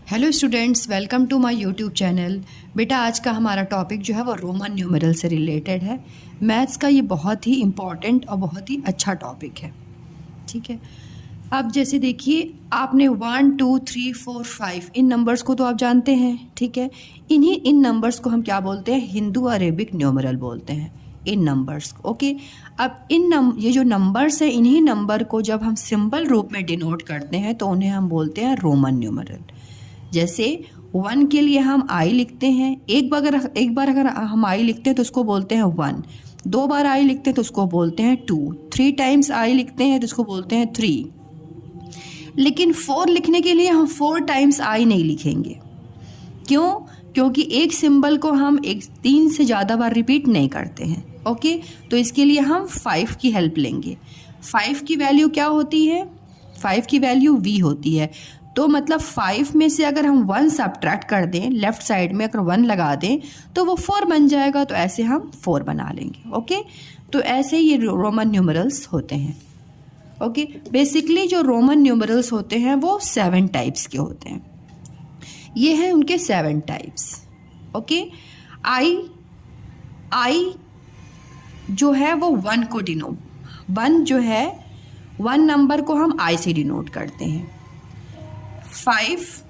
Hello students, welcome to my YouTube channel. बेटा आज का हमारा टॉपिक जो है वो रोमन न्यूमेरल से रिलेटेड है। मैथ्स का ये बहुत ही इम्पॉर्टेंट और बहुत ही अच्छा टॉपिक है। ठीक है, अब जैसे देखिए आपने 1 2 3 4 5 इन नंबर्स को तो आप जानते हैं। ठीक है, इन नंबर्स को हम क्या बोलते हैं? हिंदू अरेबिक न्यूमेरल बोलते हैं इन नंबर्स को। ओके, अब ये जो नंबर्स हैं, इन्हीं नंबर को जब हम सिंबल रूप में डिनोट करते हैं तो उन्हें हम बोलते हैं रोमन न्यूमेरल। जैसे 1 के लिए हम आई लिखते हैं, एक बार अगर हम आई लिखते हैं तो उसको बोलते हैं 1, 2 बार आई लिखते हैं तो उसको बोलते हैं 2, 3 टाइम्स आई लिखते हैं तो उसको बोलते हैं 3। लेकिन 4 लिखने के लिए हम 4 टाइम्स आई नहीं लिखेंगे। क्यों? क्योंकि एक सिंबल को हम 3 से ज़्यादा बार रिपीट नहीं करते हैं। ओके, तो इसके लिए हम 5 की हेल्प लेंगे। 5 की वैल्यू क्या होती है? 5 की वैल्यू v होती है। तो मतलब 5 में से अगर हम 1 सब्ट्रैक्ट कर दें, लेफ्ट साइड में अगर 1 लगा दें तो वो 4 बन जाएगा। तो ऐसे हम 4 बना लेंगे। ओके, तो ऐसे ये रोमन न्यूमरल्स होते हैं। ओके, बेसिकली जो रोमन न्यूमरल्स होते हैं वो 7 टाइप्स के होते हैं। ये हैं उनके 7 टाइप्स। ओके, आई जो है वो 1 को वन नंबर को हम आई से डिनोट करते हैं। 5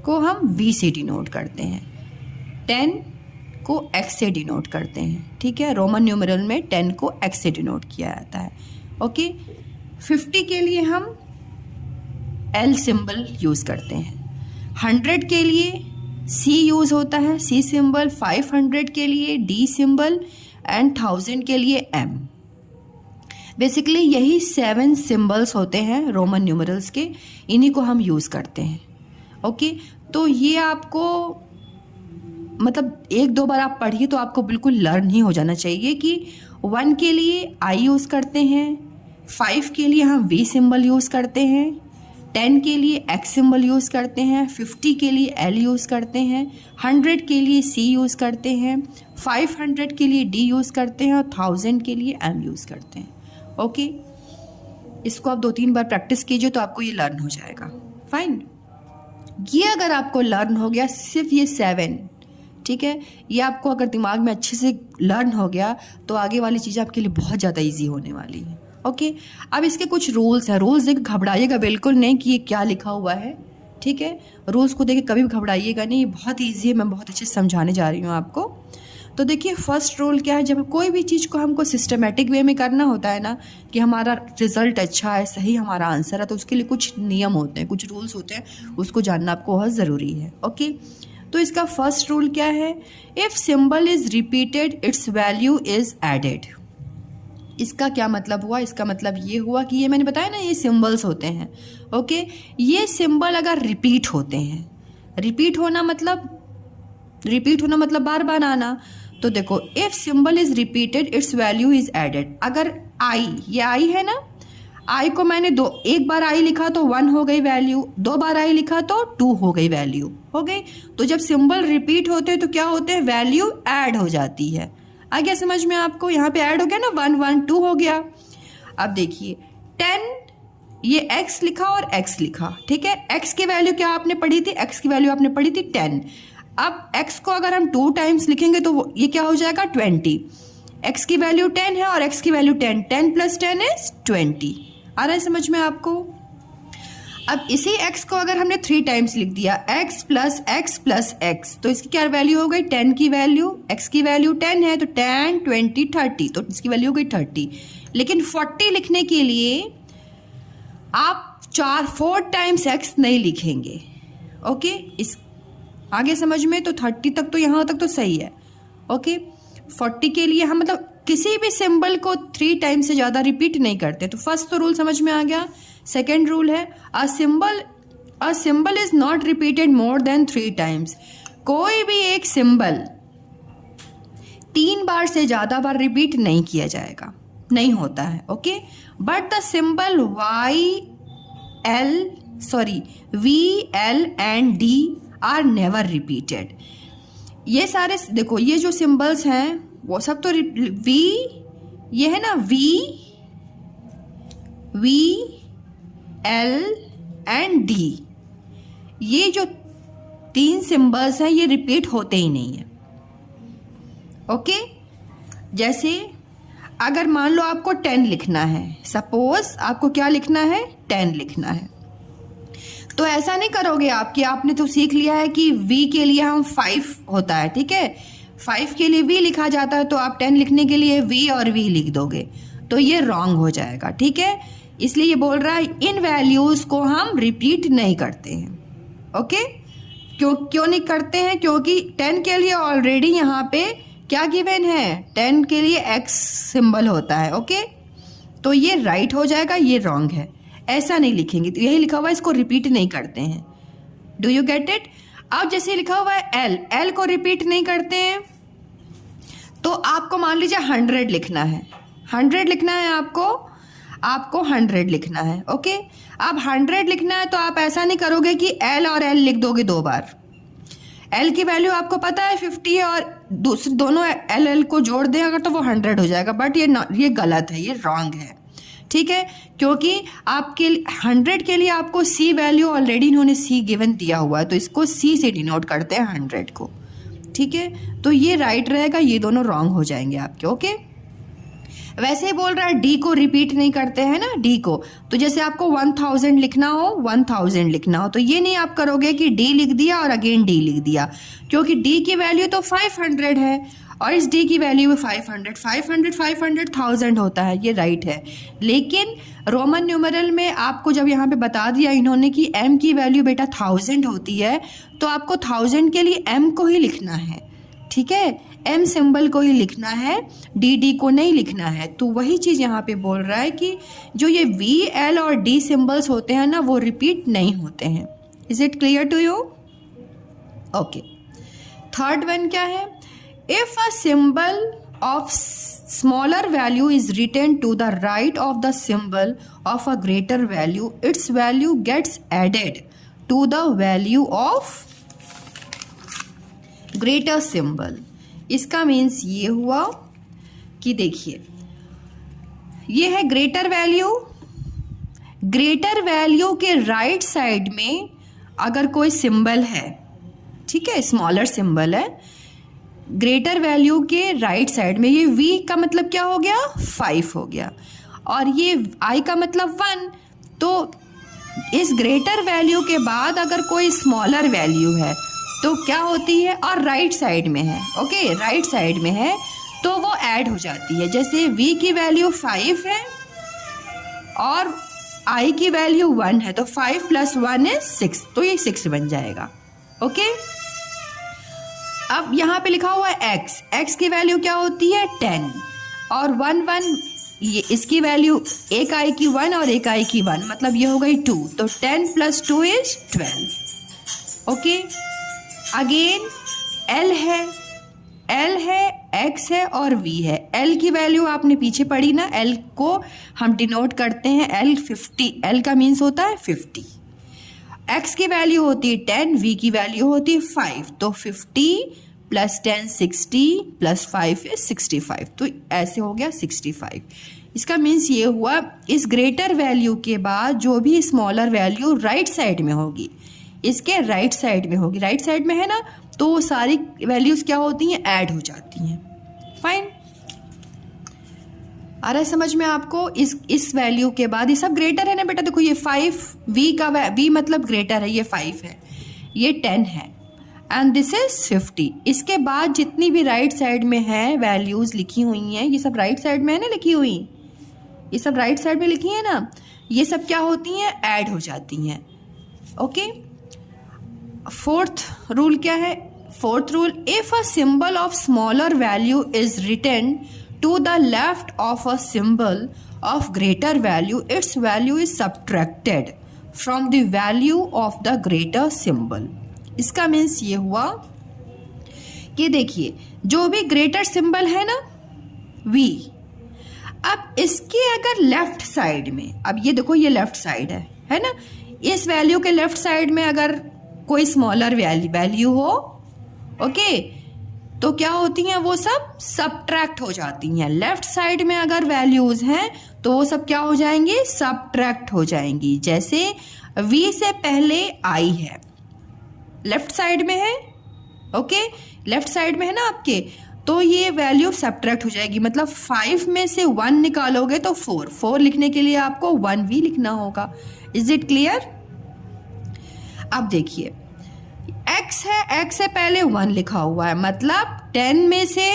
को हम v से डिनोट करते हैं। 10 को x से डिनोट करते हैं। ठीक है, रोमन न्यूमेरल में 10 को x से डिनोट किया जाता है। ओके, 50 के लिए हम L सिंबल यूज़ करते हैं। 100 के लिए C यूज़ होता है, C सिंबल। 500 के लिए D सिंबल एंड 1000 के लिए M। बेसिकली यही 7 सिंबल्स होते हैं रोमन न्यूमरल्स के, इन्हीं को हम यूज़ करते हैं। ओके, तो ये आपको मतलब 1-2 बार आप पढ़िए तो आपको बिल्कुल लर्न ही हो जाना चाहिए कि 1 के लिए आई यूज़ करते हैं, 5 के लिए हम v सिंबल यूज़ करते हैं, 10 के लिए x सिंबल यूज़ करते हैं, 50 के लिए l यूज़ करते हैं, 100 के लिए c यूज़ करते हैं, 500 के लिए d यूज़ करते हैं और 1000 के लिए m यूज़ करते हैं। ओके, इसको आप 2-3 बार प्रैक्टिस कीजिए तो आपको ये लर्न हो जाएगा। फाइन, ये अगर आपको लर्न हो गया सिर्फ ये 7, ठीक है, ये आपको अगर दिमाग में अच्छे से लर्न हो गया तो आगे वाली चीज़ें आपके लिए बहुत ज़्यादा इजी होने वाली है। ओके, अब इसके कुछ रूल्स हैं। रूल्स देख घबराइएगा बिल्कुल नहीं कि ये क्या लिखा हुआ है। ठीक है, रूल्स को देख कभी भी घबराइएगा नहीं, ये बहुत ईजी है। मैं बहुत अच्छे से समझाने जा रही हूँ आपको। तो देखिए फर्स्ट रूल क्या है, जब कोई भी चीज़ को हमको सिस्टमेटिक वे में करना होता है ना, कि हमारा रिजल्ट अच्छा है, सही हमारा आंसर है, तो उसके लिए कुछ नियम होते हैं, कुछ रूल्स होते हैं, उसको जानना आपको बहुत ज़रूरी है। ओके, तो इसका फर्स्ट रूल क्या है? If symbol is repeated its value is added. इसका क्या मतलब हुआ? इसका मतलब ये हुआ कि ये मैंने बताया ना, ये सिंबल्स होते हैं। ओके, ये सिंबल अगर रिपीट होते हैं, रिपीट होना मतलब बार बार आना। तो देखो, if symbol is repeated its value is added. अगर आई, ये आई है ना, आई को मैंने एक बार आई लिखा तो 1 हो गई वैल्यू, 2 बार आई लिखा तो 2 हो गई वैल्यू, हो गई। तो जब सिंबल रिपीट होते हैं तो क्या होते हैं? वैल्यू ऐड हो जाती है। आ गया समझ में आपको? यहाँ पे ऐड हो गया ना, 1 1 2 हो गया। अब देखिए 10, ये x लिखा और x लिखा। ठीक है, x की वैल्यू क्या आपने पढ़ी थी? x की वैल्यू आपने पढ़ी थी 10। अब x को अगर हम 2 टाइम्स लिखेंगे तो ये क्या हो जाएगा? 20। x की वैल्यू 10 है और x की वैल्यू 10, 10 + 10 इज 20। आ रहा है समझ में आपको? अब इसी x को अगर हमने 3 टाइम्स लिख दिया, x + x + x, तो इसकी क्या वैल्यू हो गई? 10 की वैल्यू, x की वैल्यू 10 है तो 10 20 30, तो इसकी वैल्यू हो गई 30। लेकिन 40 लिखने के लिए आप 4 टाइम्स x नहीं लिखेंगे। ओके, इस आगे समझ में? तो 30 तक तो यहाँ तक तो सही है। ओके, 40 के लिए हम मतलब किसी भी सिंबल को 3 टाइम्स से ज़्यादा रिपीट नहीं करते। तो फर्स्ट तो रूल समझ में आ गया। सेकेंड रूल है a symbol is not repeated more than 3 times. कोई भी एक सिंबल 3 बार से ज़्यादा बार रिपीट नहीं किया जाएगा, नहीं होता है। Okay, but the symbol V, L and D are never repeated. ये सारे देखो, ये जो सिंबल्स हैं वो सब तो V, ये है ना V, L एंड D, ये जो 3 सिंबल्स हैं ये रिपीट होते ही नहीं है। ओके, जैसे अगर मान लो आपको 10 लिखना है, सपोज आपको क्या लिखना है, 10 लिखना है, तो ऐसा नहीं करोगे आप कि आपने तो सीख लिया है कि v के लिए हम 5 होता है, ठीक है, 5 के लिए v लिखा जाता है, तो आप 10 लिखने के लिए v और v लिख दोगे, तो ये रॉन्ग हो जाएगा, ठीक है। इसलिए ये बोल रहा है इन वैल्यूज को हम रिपीट नहीं करते हैं। ओके, क्यों नहीं करते हैं? क्योंकि 10 के लिए ऑलरेडी यहाँ पे क्या गिवन है, 10 के लिए x सिंबल होता है। ओके, तो ये राइट हो जाएगा, ये रॉन्ग है, ऐसा नहीं लिखेंगे, तो यही लिखा हुआ है, इसको रिपीट नहीं करते हैं। Do you get it? अब जैसे लिखा हुआ है l को रिपीट नहीं करते हैं, तो आपको मान लीजिए 100 लिखना है, 100 लिखना है, आपको 100 लिखना है। ओके, अब 100 लिखना है तो आप ऐसा नहीं करोगे कि l और l लिख दोगे 2 बार। l की वैल्यू आपको पता है 50 है, और दोनों l को जोड़ दें अगर तो वो 100 हो जाएगा, बट ये गलत है, ये रॉन्ग है, ठीक है, क्योंकि आपके 100 के लिए आपको c वैल्यू ऑलरेडी इन्होंने c गिवन दिया हुआ है, तो इसको c से डिनोट करते हैं 100 को, ठीक है, तो ये राइट रहेगा, ये दोनों रॉन्ग हो जाएंगे आपके। ओके, वैसे ही बोल रहा है d को रिपीट नहीं करते हैं ना, d को, तो जैसे आपको 1000 लिखना हो, 1000 लिखना हो, तो ये नहीं आप करोगे कि d लिख दिया और अगेन d लिख दिया, क्योंकि d की वैल्यू तो 500 है और इस d की वैल्यू 500 1000 होता है, ये राइट है। लेकिन रोमन न्यूमरल में आपको जब यहाँ पे बता दिया इन्होंने कि m की वैल्यू बेटा 1000 होती है, तो आपको 1000 के लिए m को ही लिखना है, ठीक है, m सिंबल को ही लिखना है, dd को नहीं लिखना है। तो वही चीज़ यहाँ पे बोल रहा है कि जो ये v, l और d सिंबल्स होते हैं ना, वो रिपीट नहीं होते हैं। Is it clear to you? Okay, third one क्या है? If a symbol of smaller value is written to the right of the symbol of a greater value, its value gets added to the value of greater symbol. इसका means ये हुआ कि देखिए, ये है greater value, greater value के right side में अगर कोई सिंबल है, ठीक है, स्मॉलर सिंबल है, ग्रेटर वैल्यू के राइट साइड में, ये v का मतलब क्या हो गया, 5 हो गया, और ये i का मतलब 1, तो इस ग्रेटर वैल्यू के बाद अगर कोई स्मॉलर वैल्यू है तो क्या होती है, और राइट साइड में है, ओके, राइट साइड में है, तो वो ऐड हो जाती है। जैसे v की वैल्यू 5 है और i की वैल्यू 1 है, तो 5 + 1 is 6, तो ये 6 बन जाएगा। ओके, अब यहाँ पे लिखा हुआ है x की वैल्यू क्या होती है, 10, और 1 1, ये इसकी वैल्यू एक i की 1 और एक i की 1, मतलब ये हो गई 2, तो 10 + 2 is 12। ओके, अगेन l है, x है और v है। l की वैल्यू आपने पीछे पढ़ी ना, l को हम डिनोट करते हैं l 50, l का मीन्स होता है 50। x की वैल्यू होती है 10, v की वैल्यू होती है 5, तो 50 + 10 60 + 5 is 65, तो ऐसे हो गया 65। इसका मीन्स ये हुआ, इस ग्रेटर वैल्यू के बाद जो भी स्मॉलर वैल्यू राइट साइड में होगी, इसके राइट साइड में होगी, राइट साइड में है ना, तो वो सारी वैल्यूज क्या होती हैं, ऐड हो जाती हैं। फाइन, आ रहा है समझ में आपको? इस वैल्यू के बाद ये सब ग्रेटर है ना बेटा, देखो ये 5, v मतलब ग्रेटर है, ये 5 है, ये 10 है, एंड दिस इज 50। इसके बाद जितनी भी राइट साइड में है वैल्यूज लिखी हुई हैं, ये सब राइट साइड में है ना लिखी हुई, ये सब राइट साइड में लिखी है ना, ये सब क्या होती हैं, ऐड हो जाती हैं। ओके, फोर्थ रूल क्या है? Fourth rule, if a symbol of smaller value is written to the left of a symbol of greater value, its value is subtracted from the value of the greater symbol. इसका means ये हुआ कि देखिए, जो भी greater symbol है ना v, अब इसके अगर लेफ्ट साइड में, अब ये देखो ये लेफ्ट साइड है ना, इस वैल्यू के लेफ्ट साइड में अगर कोई स्मॉलर वैल्यू हो, ओके, तो क्या होती हैं, वो सब सब्ट्रैक्ट हो जाती हैं। लेफ्ट साइड में अगर वैल्यूज हैं तो वो सब क्या हो जाएंगी, सब्ट्रैक्ट हो जाएंगी। जैसे v से पहले i है, लेफ्ट साइड में है, ओके, लेफ्ट साइड में है ना आपके, तो ये वैल्यू सब्ट्रैक्ट हो जाएगी, मतलब 5 में से 1 निकालोगे तो 4 लिखने के लिए आपको 1v लिखना होगा। Is it clear? अब देखिए x है, x से पहले 1 लिखा हुआ है, मतलब 10 में से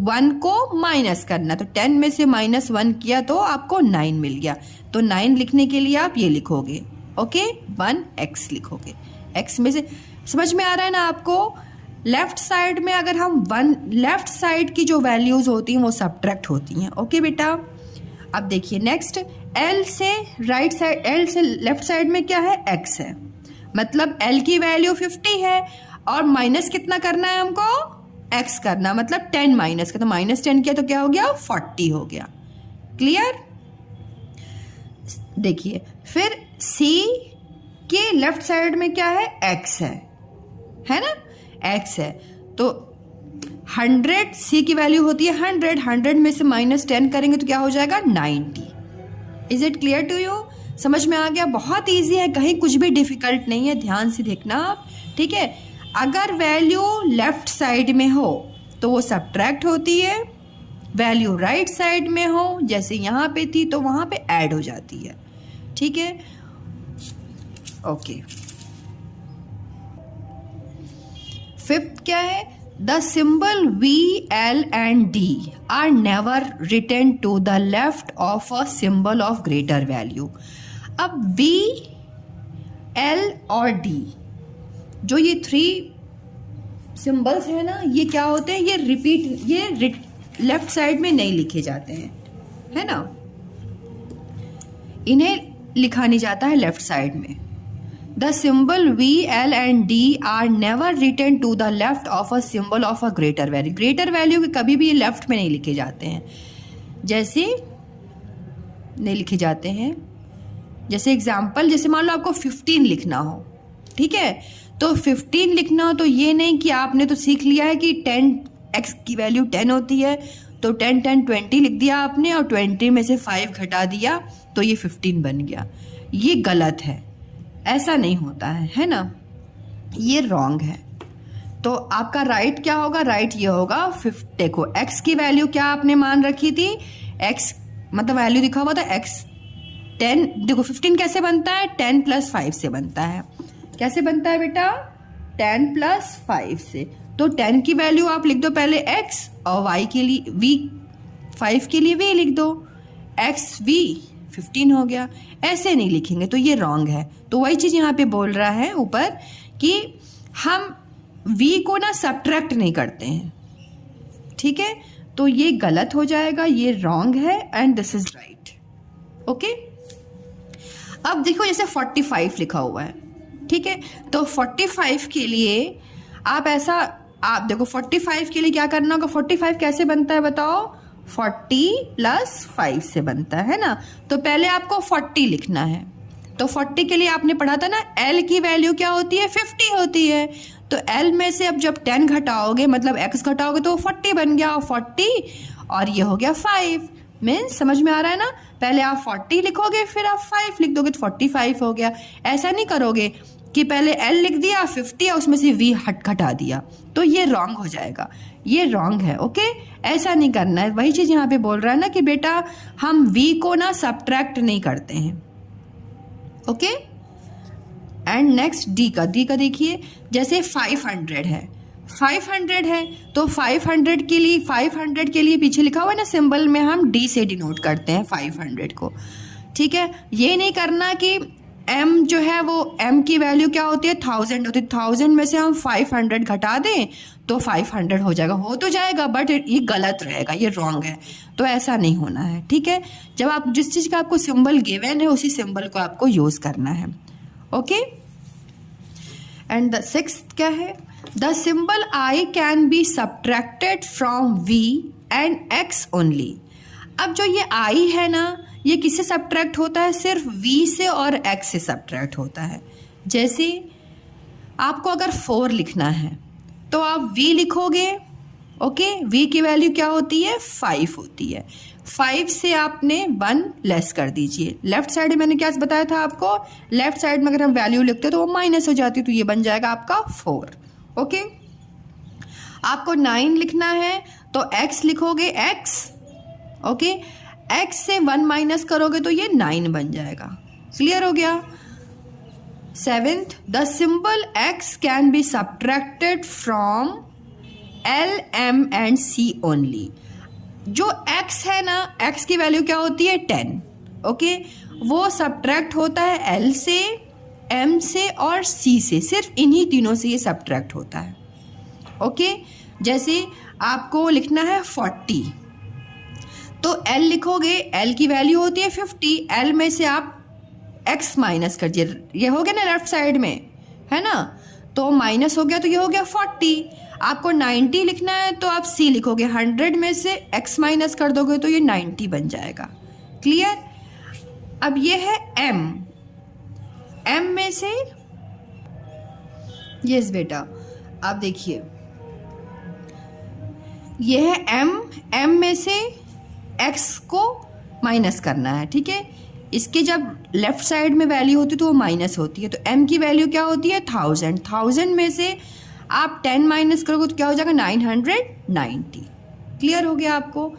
1 को माइनस करना, तो 10 में से -1 किया तो आपको 9 मिल गया, तो 9 लिखने के लिए आप ये लिखोगे, ओके, 1x लिखोगे। x में से समझ में आ रहा है ना आपको? लेफ्ट साइड में अगर हम लेफ्ट साइड की जो वैल्यूज होती हैं वो सब्ट्रैक्ट होती हैं, ओके बेटा। अब देखिए नेक्स्ट, l से राइट साइड, l से लेफ्ट साइड में क्या है, x है, मतलब l की वैल्यू 50 है और माइनस कितना करना है हमको, x करना, मतलब 10 माइनस का, तो -10 किया तो क्या हो गया, 40 हो गया। क्लियर? देखिए फिर c के लेफ्ट साइड में क्या है, x है ना, x है, तो 100 c की वैल्यू होती है 100 में से -10 करेंगे तो क्या हो जाएगा, 90। Is it clear to you? समझ में आ गया? बहुत इजी है, कहीं कुछ भी डिफिकल्ट नहीं है, ध्यान से देखना आप, ठीक है। अगर वैल्यू लेफ्ट साइड में हो तो वो सब्ट्रैक्ट होती है, वैल्यू राइट साइड में हो जैसे यहाँ पे थी तो वहाँ पे ऐड हो जाती है, ठीक है, ओके। फिफ्थ क्या है, the symbol V, L and D are never written to the left of a symbol of greater value। अब V, L और D जो ये 3 सिंबल्स है ना, ये क्या होते हैं, ये रिपीट, ये लेफ्ट साइड में नहीं लिखे जाते हैं, है ना, इन्हें लिखा नहीं जाता है लेफ्ट साइड में। The symbol V, L and D are never written to the left of a symbol of a greater value। greater value के कभी भी ये लेफ्ट में नहीं लिखे जाते हैं, जैसे नहीं लिखे जाते हैं, जैसे एग्जाम्पल, जैसे मान लो आपको 15 लिखना हो, ठीक है, तो 15 लिखना हो तो ये नहीं कि आपने तो सीख लिया है कि 10x की वैल्यू 10 होती है, तो 10 10 20 लिख दिया आपने और 20 में से 5 घटा दिया तो ये 15 बन गया। ये गलत है, ऐसा नहीं होता है ना, ये रॉन्ग है। तो आपका राइट क्या होगा, राइट ये होगा, देखो x की वैल्यू क्या आपने मान रखी थी, x मतलब वैल्यू दिखा हुआ था x 10, देखो 15 कैसे बनता है, 10 + 5 से बनता है। कैसे बनता है बेटा, 10 + 5 से, तो 10 की वैल्यू आप लिख दो पहले x और y के लिए v, 5 के लिए v लिख दो, x v 15 हो गया। ऐसे नहीं लिखेंगे तो ये रॉन्ग है। तो वही चीज़ यहाँ पे बोल रहा है ऊपर कि हम v को ना सब्ट्रैक्ट नहीं करते हैं, ठीक है, तो ये गलत हो जाएगा, ये रॉन्ग है and this is right, okay. अब देखो जैसे 45 लिखा हुआ है, ठीक है, तो 45 के लिए आप ऐसा, आप देखो 45 के लिए क्या करना होगा, 45 कैसे बनता है बताओ, 40 + 5 से बनता है ना, तो पहले आपको 40 लिखना है, तो 40 के लिए आपने पढ़ा था ना L की वैल्यू क्या होती है, 50 होती है, तो L में से अब जब 10 घटाओगे मतलब x घटाओगे तो 40 बन गया, और 40 और ये हो गया 5, मीन्स समझ में आ रहा है ना, पहले आप 40 लिखोगे फिर आप 5 लिख दोगे तो 45 हो गया। ऐसा नहीं करोगे कि पहले L लिख दिया 50 और उसमें से V घटा दिया, तो ये रॉन्ग हो जाएगा, ये रॉन्ग है, ओके, ऐसा नहीं करना है। वही चीज़ यहाँ पे बोल रहा है ना कि बेटा हम V को ना सब्ट्रैक्ट नहीं करते हैं, ओके। एंड नेक्स्ट D का देखिए, जैसे 500 है, 500 है तो 500 के लिए पीछे लिखा हुआ है ना सिंबल में, हम D से डिनोट करते हैं 500 को, ठीक है। ये नहीं करना कि M जो है वो M की वैल्यू क्या होती है, 1000 होती है, 1000 में से हम 500 घटा दें तो 500 हो जाएगा, हो तो जाएगा बट ये गलत रहेगा, ये रॉन्ग है, तो ऐसा नहीं होना है, ठीक है। जब आप जिस चीज़ का आपको सिंबल गिवन है उसी सिंबल को आपको यूज़ करना है, ओके। एंड द सिक्स्थ क्या है, the symbol I can be subtracted from V and X only. अब जो ये I है ना, ये किससे सब्ट्रैक्ट होता है, सिर्फ V से और X से सब्ट्रैक्ट होता है। जैसे आपको अगर 4 लिखना है तो आप V लिखोगे, ओके, V की वैल्यू क्या होती है, 5 होती है, 5 से आपने 1 लेस कर दीजिए। लेफ्ट साइड में मैंने क्या बताया था आपको, लेफ्ट साइड में अगर हम वैल्यू लिखते तो वो माइनस हो जाती, तो ये बन जाएगा आपका 4। ओके, आपको 9 लिखना है तो x लिखोगे x। ओके, x से 1 माइनस करोगे तो ये 9 बन जाएगा। क्लियर हो गया। 7th, the symbol x can be subtracted from L, M and C only. जो x है ना, x की वैल्यू क्या होती है 10। ओके, वो सब्ट्रैक्ट होता है L से, M से और C से, सिर्फ इन्हीं तीनों से ये सब्ट्रैक्ट होता है। ओके, जैसे आपको लिखना है 40 तो L लिखोगे, L की वैल्यू होती है 50, L में से आप x माइनस कर दीजिए, ये हो गया ना लेफ्ट साइड में, है ना, तो माइनस हो गया तो ये हो गया 40। आपको 90 लिखना है तो आप C लिखोगे, 100 में से x माइनस कर दोगे तो ये 90 बन जाएगा। क्लियर। अब ये है M, M में से, यस बेटा आप देखिए ये है M, M में से x को माइनस करना है। ठीक है, इसके जब लेफ्ट साइड में वैल्यू होती है तो वो माइनस होती है, तो m की वैल्यू क्या होती है 1000। 1000 में से आप 10 माइनस करोगे तो क्या हो जाएगा 990। क्लियर हो गया आपको।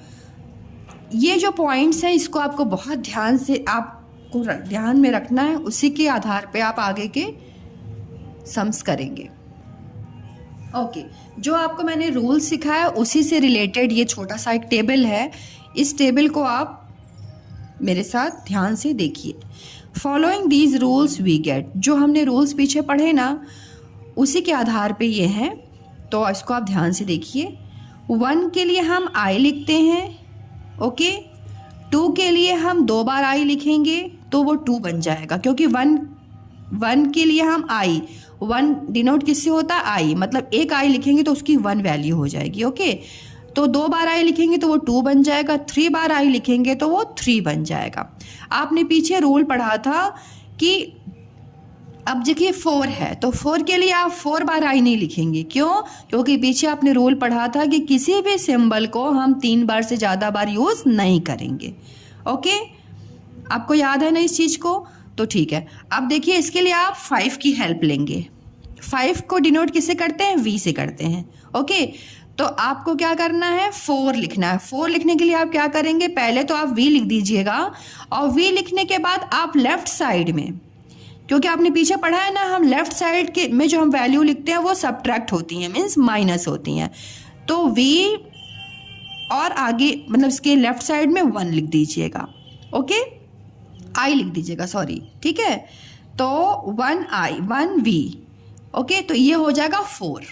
ये जो पॉइंट्स हैं इसको आपको बहुत ध्यान से आपको ध्यान में रखना है, उसी के आधार पे आप आगे के सम्स करेंगे। ओके, जो आपको मैंने रूल सिखाया उसी से रिलेटेड ये छोटा सा एक टेबल है, इस टेबल को आप मेरे साथ ध्यान से देखिए। Following these rules we get, जो हमने रूल्स पीछे पढ़े ना उसी के आधार पे ये हैं, तो इसको आप ध्यान से देखिए। 1 के लिए हम I लिखते हैं। ओके, 2 के लिए हम 2 बार I लिखेंगे तो वो 2 बन जाएगा, क्योंकि 1 के लिए हम I, 1 डिनोट किससे होता है I, मतलब एक I लिखेंगे तो उसकी 1 वैल्यू हो जाएगी। ओके, तो 2 बार I लिखेंगे तो वो 2 बन जाएगा, 3 बार I लिखेंगे तो वो 3 बन जाएगा। आपने पीछे रूल पढ़ा था कि अब देखिए 4 है तो 4 के लिए आप 4 बार I नहीं लिखेंगे। क्यों? क्योंकि पीछे आपने रूल पढ़ा था कि किसी भी सिंबल को हम 3 बार से ज़्यादा बार यूज़ नहीं करेंगे। ओके, आपको याद है ना इस चीज़ को? तो ठीक है। अब देखिए इसके लिए आप 5 की हेल्प लेंगे। 5 को डिनोट किससे करते हैं? V से करते हैं। ओके, तो आपको क्या करना है 4 लिखना है। 4 लिखने के लिए आप क्या करेंगे, पहले तो आप V लिख दीजिएगा और V लिखने के बाद आप लेफ्ट साइड में, क्योंकि आपने पीछे पढ़ा है ना हम लेफ्ट साइड के में जो हम वैल्यू लिखते हैं वो सब्ट्रैक्ट होती हैं, मीन्स माइनस होती हैं, तो V और आगे मतलब इसके लेफ्ट साइड में 1 लिख दीजिएगा। ओके, I लिख दीजिएगा, सॉरी, ठीक है, तो 1I 1V। ओके, तो ये हो जाएगा 4।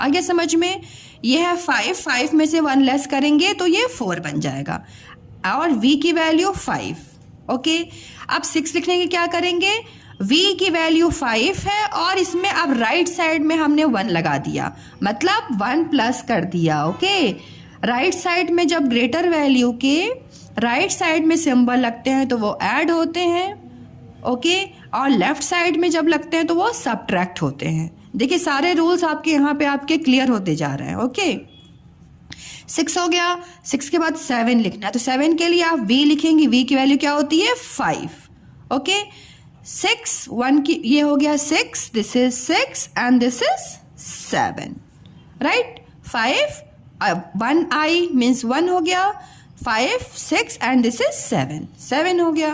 आगे समझ में? ये है 5 में से 1 लेस करेंगे तो ये 4 बन जाएगा और V की वैल्यू 5। ओके, अब 6 लिखने के क्या करेंगे, V की वैल्यू 5 है और इसमें अब राइट साइड में हमने 1 लगा दिया, मतलब 1 प्लस कर दिया। ओके, राइट साइड में जब ग्रेटर वैल्यू के राइट साइड में सिंबल लगते हैं तो वो ऐड होते हैं। ओके, और लेफ्ट साइड में जब लगते हैं तो वो सब्ट्रैक्ट होते हैं। देखिए सारे रूल्स आपके यहाँ पे आपके क्लियर होते जा रहे हैं। ओके, 6 हो गया। 6 के बाद 7 लिखना है, तो 7 के लिए आप V लिखेंगे। V की वैल्यू क्या होती है 5। ओके, 6 1 की, ये हो गया 6, this is 6 and this is 7, right. 5 1 I means 1 हो गया, 5 6 एंड दिस इज 7, 7 हो गया।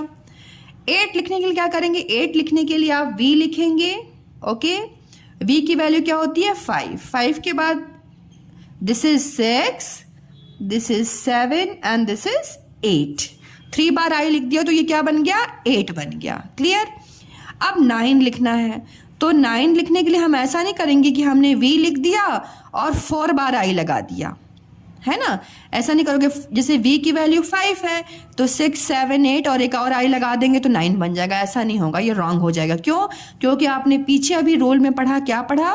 8 लिखने के लिए क्या करेंगे, 8 लिखने के लिए आप V लिखेंगे। ओके, V की वैल्यू क्या होती है 5। 5 के बाद this is 6, this is 7 and this is 8। 3 bar I लिख दिया तो ये क्या बन गया 8 बन गया। क्लियर। अब 9 लिखना है, तो 9 लिखने के लिए हम ऐसा नहीं करेंगे कि हमने V लिख दिया और 4 बार I लगा दिया, है ना, ऐसा नहीं करोगे। जैसे V की वैल्यू 5 है तो 6 7 8 और एक और I लगा देंगे तो 9 बन जाएगा, ऐसा नहीं होगा, ये रॉन्ग हो जाएगा। क्यों? क्योंकि आपने पीछे अभी रूल में पढ़ा, क्या पढ़ा,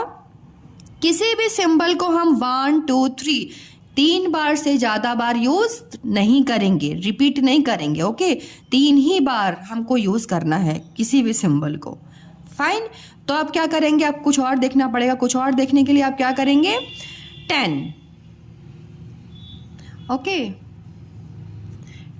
किसी भी सिंबल को हम 1 2 3 बार से ज़्यादा बार यूज़ नहीं करेंगे, रिपीट नहीं करेंगे। ओके, 3 ही बार हमको यूज़ करना है किसी भी सिंबल को। फाइन, तो अब क्या करेंगे, आप कुछ और देखना पड़ेगा। कुछ और देखने के लिए आप क्या करेंगे 10। ओके,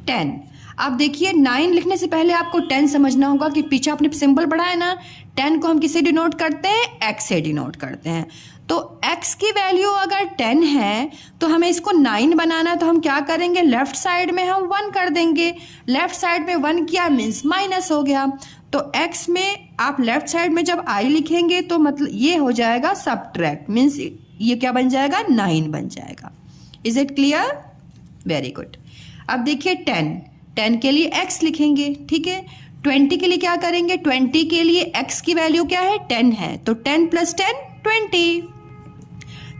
10। अब देखिए 9 लिखने से पहले आपको 10 समझना होगा कि पीछे आपने सिंबल पढ़ा है ना, 10 को हम किससे डिनोट करते हैं, x से डिनोट करते हैं। तो x की वैल्यू अगर 10 है तो हमें इसको 9 बनाना है, तो हम क्या करेंगे, लेफ्ट साइड में हम 1 कर देंगे। लेफ्ट साइड में 1 किया मीन्स माइनस हो गया। तो x में आप लेफ्ट साइड में जब i लिखेंगे तो मतलब ये हो जाएगा सबट्रैक्ट, मीन्स ये क्या बन जाएगा, 9 बन जाएगा। Is it clear? Very good. अब देखिए 10 के लिए x लिखेंगे, ठीक है। 20 के लिए क्या करेंगे, 20 के लिए x की वैल्यू क्या है, 10 है, तो 10 + 10 20।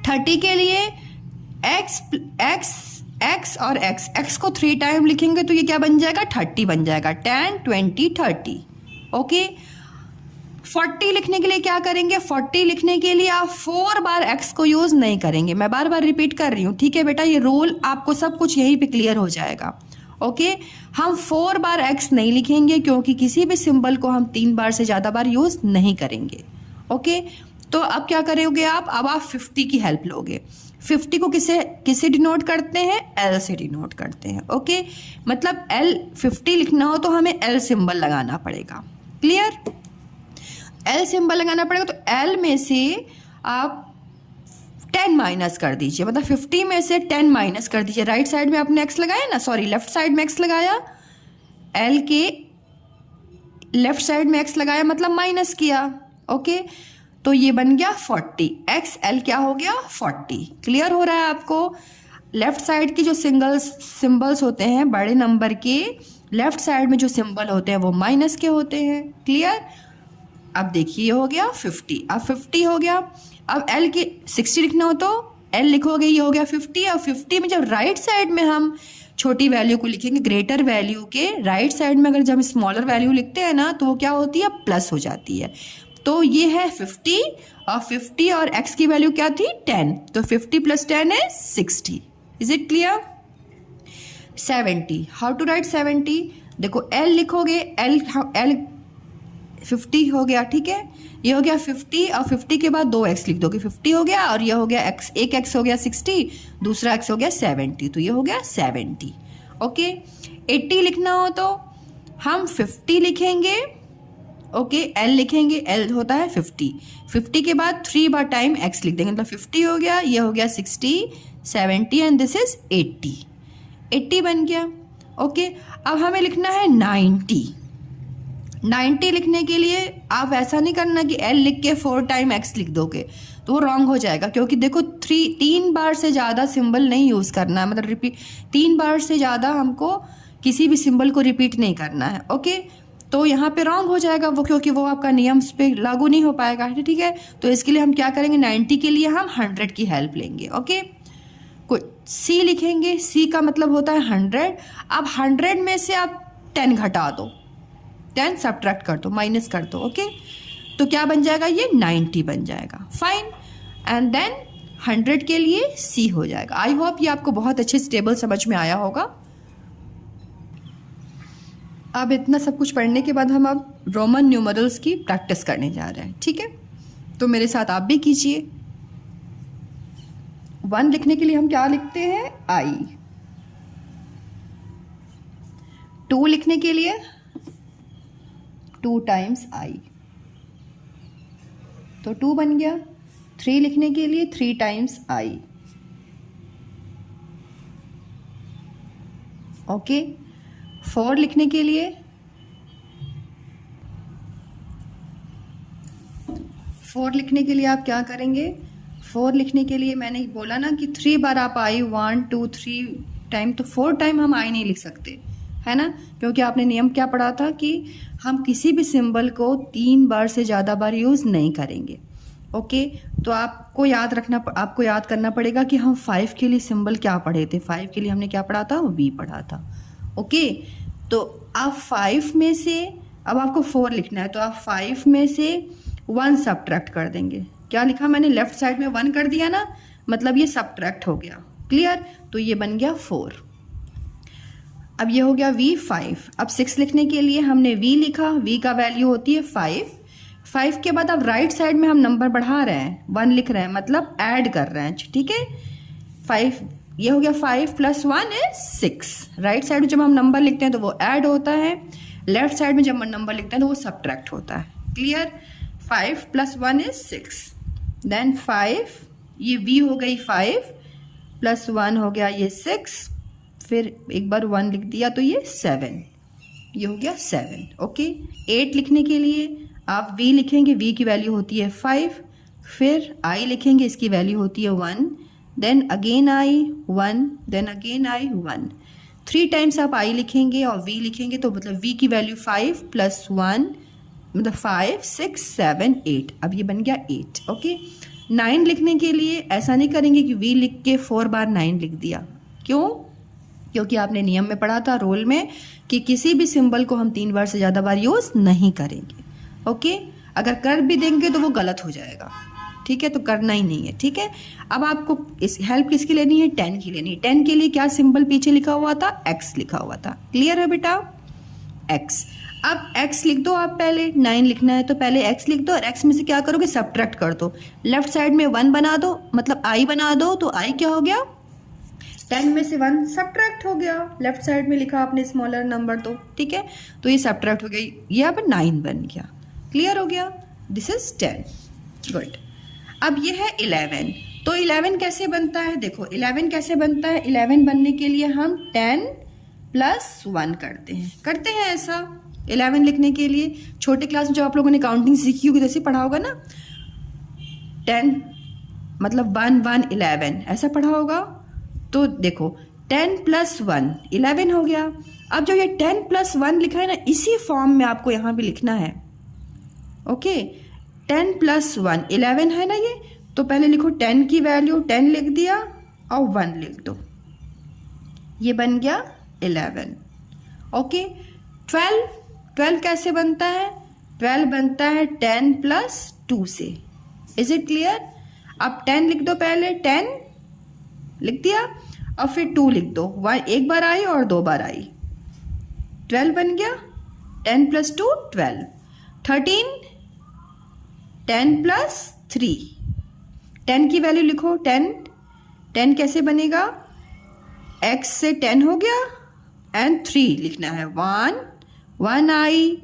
30 के लिए x और x को 3 टाइम लिखेंगे तो ये क्या बन जाएगा, 30 बन जाएगा, 10 20 30। ओके। 40 लिखने के लिए क्या करेंगे, 40 लिखने के लिए आप 4 बार x को यूज नहीं करेंगे। मैं बार बार रिपीट कर रही हूँ, ठीक है बेटा, ये रूल आपको सब कुछ यहीं पे क्लियर हो जाएगा। ओके। हम 4 बार x नहीं लिखेंगे क्योंकि किसी भी सिंबल को हम 3 बार से ज़्यादा बार यूज़ नहीं करेंगे। ओके। तो अब क्या करोगे आप, अब आप 50 की हेल्प लोगे। 50 को किसे डिनोट करते हैं, L से डिनोट करते हैं। ओके। मतलब L 50 लिखना हो तो हमें L सिंबल लगाना पड़ेगा। क्लियर? L सिंबल लगाना पड़ेगा, तो L में से आप 10 माइनस कर दीजिए, मतलब 50 में से 10 माइनस कर दीजिए। राइट साइड में आपने x लगाया ना, सॉरी लेफ्ट साइड में x लगाया, L के लेफ्ट साइड में x लगाया मतलब माइनस किया। ओके। तो ये बन गया 40, x L क्या हो गया, 40। क्लियर हो रहा है आपको? लेफ्ट साइड की जो सिंबल्स होते हैं बड़े नंबर के, लेफ्ट साइड में जो सिंबल होते हैं वो माइनस के होते हैं। क्लियर? अब देखिए ये हो गया 50, अब 50 हो गया। अब L की 60 लिखना हो तो L लिखोगे, ये हो गया 50। और 50 में जब राइट साइड में हम छोटी वैल्यू को लिखेंगे, ग्रेटर वैल्यू के राइट साइड में अगर जब हम स्मॉलर वैल्यू लिखते हैं ना तो वो क्या होती है, प्लस हो जाती है। तो ये है 50 और 50 और x की वैल्यू क्या थी, 10, तो 50 + 10 है 60। Is it clear? 70, how to write 70? देखो L लिखोगे, L 50 हो गया, ठीक है, ये हो गया 50 और 50 के बाद 2x लिख दोगे, 50 हो गया, और ये हो गया x, एक x हो गया 60, दूसरा x हो गया 70, तो ये हो गया 70। ओके। 80 लिखना हो तो हम 50 लिखेंगे, ओके, L लिखेंगे, L होता है 50, 50 के बाद 3 बार टाइम x लिख देंगे, मतलब 50 हो गया, ये हो गया 60, 70 एंड दिस इज 80, 80 बन गया। ओके। अब हमें लिखना है 90। 90 लिखने के लिए आप ऐसा नहीं करना कि L लिख के 4 टाइम x लिख दोगे, तो वो रॉन्ग हो जाएगा, क्योंकि देखो 3 बार से ज़्यादा सिंबल नहीं यूज़ करना है, मतलब रिपीट 3 बार से ज़्यादा हमको किसी भी सिंबल को रिपीट नहीं करना है। ओके। तो यहाँ पे रॉन्ग हो जाएगा वो, क्योंकि वो आपका नियम पे लागू नहीं हो पाएगा, ठीक है। तो इसके लिए हम क्या करेंगे, 90 के लिए हम 100 की हेल्प लेंगे। ओके। कोई C लिखेंगे, C का मतलब होता है 100। अब 100 में से आप 10 घटा दो, 10 सब्ट्रैक्ट कर दो, माइनस कर दो। ओके। तो क्या बन जाएगा, ये 90 बन जाएगा। फाइन। एंड देन 100 के लिए C हो जाएगा। आई होप ये आपको बहुत अच्छे से टेबल समझ में आया होगा। अब इतना सब कुछ पढ़ने के बाद हम अब रोमन न्यूमरल्स की प्रैक्टिस करने जा रहे हैं, ठीक है। तो मेरे साथ आप भी कीजिए। 1 लिखने के लिए हम क्या लिखते हैं, I। 2 लिखने के लिए 2 टाइम्स I, तो 2 बन गया। 3 लिखने के लिए 3 टाइम्स I। ओके। 4 लिखने के लिए 4 लिखने के लिए आप क्या करेंगे, 4 लिखने के लिए मैंने बोला ना कि 3 बार आप I 1 2 3 टाइम, तो 4 टाइम हम I नहीं लिख सकते, है ना, क्योंकि आपने नियम क्या पढ़ा था कि हम किसी भी सिंबल को 3 बार से ज़्यादा बार यूज़ नहीं करेंगे। ओके। तो आपको याद करना पड़ेगा कि हम 5 के लिए सिंबल क्या पढ़े थे। 5 के लिए हमने क्या पढ़ा था, V पढ़ा था। ओके। तो आप 5 में से, अब आपको 4 लिखना है, तो आप 5 में से 1 सब्ट्रैक्ट कर देंगे। क्या लिखा मैंने, लेफ्ट साइड में 1 कर दिया ना, मतलब ये सब्ट्रैक्ट हो गया। क्लियर? तो ये बन गया 4। अब ये हो गया V5। अब 6 लिखने के लिए हमने V लिखा, V का वैल्यू होती है 5। 5 के बाद अब राइट साइड में हम नंबर बढ़ा रहे हैं, 1 लिख रहे हैं, मतलब ऐड कर रहे हैं, ठीक है। 5 ये हो गया 5 + 1 इज 6। राइट साइड में जब हम नंबर लिखते हैं तो वो ऐड होता है, लेफ्ट साइड में जब हम नंबर लिखते हैं तो वो सब्ट्रैक्ट होता है। क्लियर? 5 + 1 इज 6। देन 5, ये v हो गई 5 + 1 हो गया ये 6, फिर एक बार 1 लिख दिया तो ये 7, ये हो गया 7। ओके, 8 लिखने के लिए आप v लिखेंगे, v की वैल्यू होती है 5, फिर i लिखेंगे, इसकी वैल्यू होती है 1, then again i 1, then again i 1। 3 times आप i लिखेंगे और v लिखेंगे तो मतलब v की वैल्यू 5 + 1 मतलब 5 6 7 8। अब ये बन गया 8। ओके, 9 लिखने के लिए ऐसा नहीं करेंगे कि v लिख के 4 बार 9 लिख दिया। क्यों? क्योंकि आपने नियम में पढ़ा था रूल में कि किसी भी सिंबल को हम 3 बार से ज़्यादा बार यूज़ नहीं करेंगे। ओके, अगर कर भी देंगे तो वो गलत हो जाएगा। ठीक है, तो करना ही नहीं है। ठीक है, अब आपको इस हेल्प किसकी लेनी है? 10 की लेनी है। 10 के लिए क्या सिंबल पीछे लिखा हुआ था? x लिखा हुआ था। क्लियर है बेटा? x। अब x लिख दो आप, पहले 9 लिखना है तो पहले x लिख दो और x में से क्या करोगे? सब्ट्रैक्ट कर दो। लेफ्ट साइड में 1 बना दो, मतलब i बना दो, तो i क्या हो गया? 10 में से 1 सब्ट्रैक्ट हो गया। लेफ्ट साइड में लिखा आपने स्मॉलर नंबर तो, ठीक है, तो ये सब्ट्रैक्ट हो गई, ये अब 9 बन गया। क्लियर हो गया? This is 10। गुड। अब ये है 11। तो 11 कैसे बनता है? देखो 11 कैसे बनता है। 11 बनने के लिए हम 10 + 1 करते हैं ऐसा। 11 लिखने के लिए छोटे क्लास में जब आप लोगों ने काउंटिंग सीखी होगी जैसे पढ़ा होगा ना, 10 मतलब 1 1 11 ऐसा पढ़ा होगा। तो देखो 10 + 1 11 हो गया। अब जो ये 10 + 1 लिखा है ना, इसी फॉर्म में आपको यहाँ भी लिखना है। ओके, 10 + 1 11 है ना ये, तो पहले लिखो 10 की वैल्यू 10 लिख दिया और 1 लिख दो, ये बन गया 11। ओके, 12 कैसे बनता है? 12 बनता है 10 + 2 से। Is it clear? अब 10 लिख दो, पहले 10 लिख दिया और फिर 2 लिख दो, 1 एक बार आई और 2 बार आई, 12 बन गया। 10 + 2 12। 13 10 + 3। 10 की वैल्यू लिखो 10 कैसे बनेगा? x से 10 हो गया एंड 3 लिखना है, 1 आई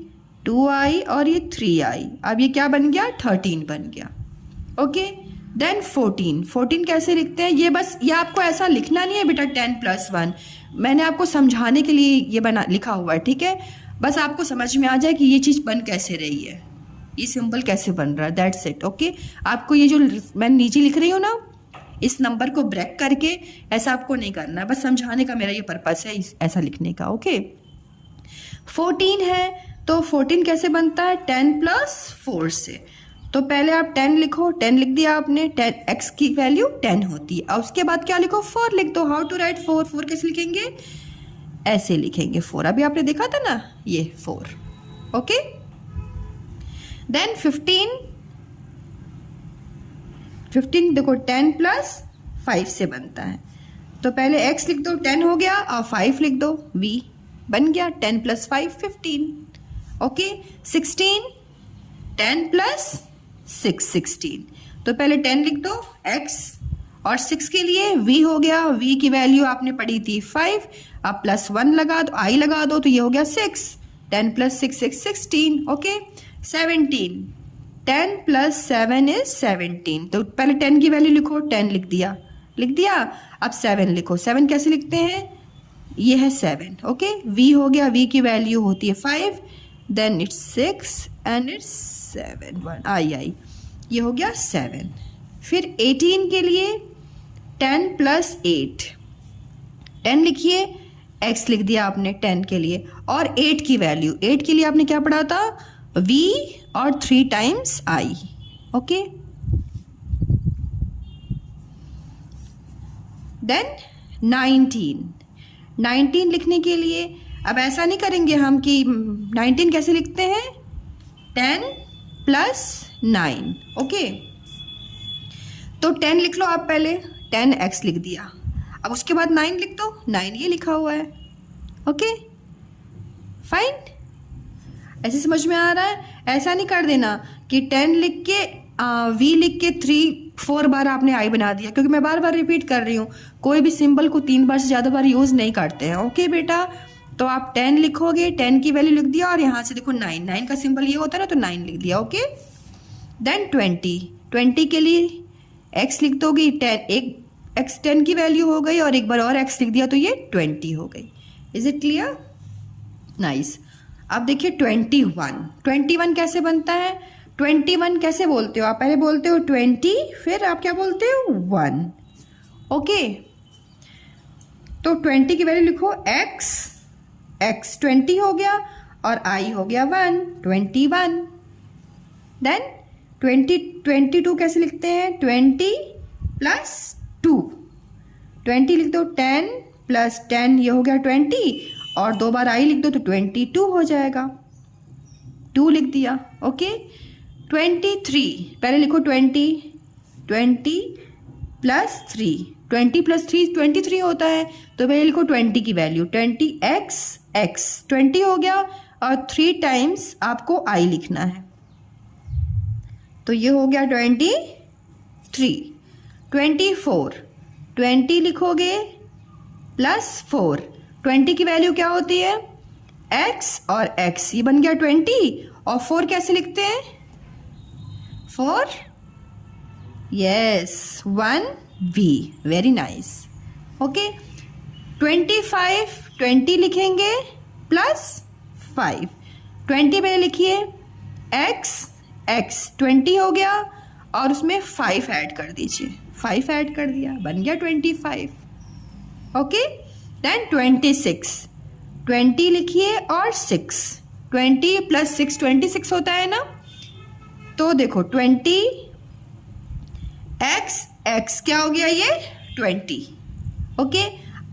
2 आई और ये 3 आई। अब ये क्या बन गया? 13 बन गया। ओके, देन 14 कैसे लिखते हैं? ये बस ये आपको ऐसा लिखना नहीं है बेटा 10 + 1, मैंने आपको समझाने के लिए ये बना लिखा हुआ है। ठीक है, बस आपको समझ में आ जाए कि ये चीज़ बन कैसे रही है, ये सिंबल कैसे बन रहा है, दैट्स इट। ओके, आपको ये जो मैं नीचे लिख रही हूँ ना, इस नंबर को ब्रेक करके ऐसा आपको नहीं करना है, बस समझाने का मेरा ये पर्पस है ऐसा लिखने का। ओके, 14 है तो 14 कैसे बनता है? 10 + 4 से। तो पहले आप 10 लिखो, 10 लिख दिया आपने, 10 x की वैल्यू 10 होती है। और उसके बाद क्या लिखो? 4 लिख दो। हाउ टू राइट 4 कैसे लिखेंगे? ऐसे लिखेंगे 4। अभी आपने देखा था ना, ये 4। ओके, देन 15 देखो 10 + 5 से बनता है। तो पहले x लिख दो, 10 हो गया और 5 लिख दो, v बन गया 10 + 5 15। ओके, 16 10 + 6 16। तो पहले 10 लिख दो x और 6 के लिए v हो गया, v की वैल्यू आपने पढ़ी थी 5, अब +1 लगा दो, i लगा दो तो ये हो गया 6, 10 + 6 6 16। Okay, 17 10 + 7 is 17। तो पहले 10 की वैल्यू लिखो, 10 लिख दिया। अब 7 लिखो, 7 कैसे लिखते हैं? ये है 7। ओके, v हो गया, v की वैल्यू होती है 5, देन इट्स 6 एंड इट्स 7 1 आई, ये हो गया 7। फिर 18 के लिए 10 + 8, 10 लिखिए, x लिख दिया आपने 10 के लिए, और 8 की वैल्यू, 8 के लिए आपने क्या पढ़ा था? v और 3 टाइम्स i। ओके, देन 19 लिखने के लिए अब ऐसा नहीं करेंगे हम कि 19 कैसे लिखते हैं? 10 + 9। ओके, तो 10 लिख लो आप पहले, 10x लिख दिया, अब उसके बाद 9 लिख दो, 9 ये लिखा हुआ है। ओके, फाइन, ऐसे समझ में आ रहा है? ऐसा नहीं कर देना कि 10 लिख के v लिख के 3 4 बार आपने आई बना दिया, क्योंकि मैं बार बार रिपीट कर रही हूँ, कोई भी सिंबल को 3 बार से ज़्यादा बार यूज़ नहीं करते हैं। ओके बेटा, तो आप 10 लिखोगे, 10 की वैल्यू लिख दिया, और यहाँ से देखो 9, 9 का सिंबल ये होता है ना, तो 9 लिख दिया। ओके, देन 20 के लिए x लिख दोगी, 10 एक x 10 की वैल्यू हो गई, और एक बार और x लिख दिया तो ये 20 हो गई। Is it clear? नाइस। अब देखिए 21 कैसे बनता है? 21 कैसे बोलते हो आप? पहले बोलते हो 20, फिर आप क्या बोलते हो? 1। ओके, तो 20 की वैल्यू लिखो x 20 हो गया, और i हो गया 1, 21। देन 22 कैसे लिखते हैं? 20 प्लस 2, 20 लिख दो, 10 प्लस 10 ये हो गया 20, और 2 बार i लिख दो तो 22 हो जाएगा, 2 लिख दिया। ओके, 23 पहले लिखो 20 प्लस 3, 20 प्लस 3 23 होता है, तो पहले लिखो 20 की वैल्यू, 20x 20 हो गया, और 3 टाइम्स आपको i लिखना है, तो ये हो गया 23। 24 20 लिखोगे प्लस 4, 20 की वैल्यू क्या होती है? x और x, ये बन गया 20, और 4 कैसे लिखते हैं? 4 yes 1v, very nice. Okay, 25 20 लिखेंगे प्लस 5, 20 पहले लिखिए, x 20 हो गया, और उसमें 5 ऐड कर दीजिए, 5 ऐड कर दिया, बन गया 25। ओके, देन 26 20 लिखिए, और 6, 20 प्लस 6 26 होता है ना, तो देखो 20 x क्या हो गया? ये 20। ओके,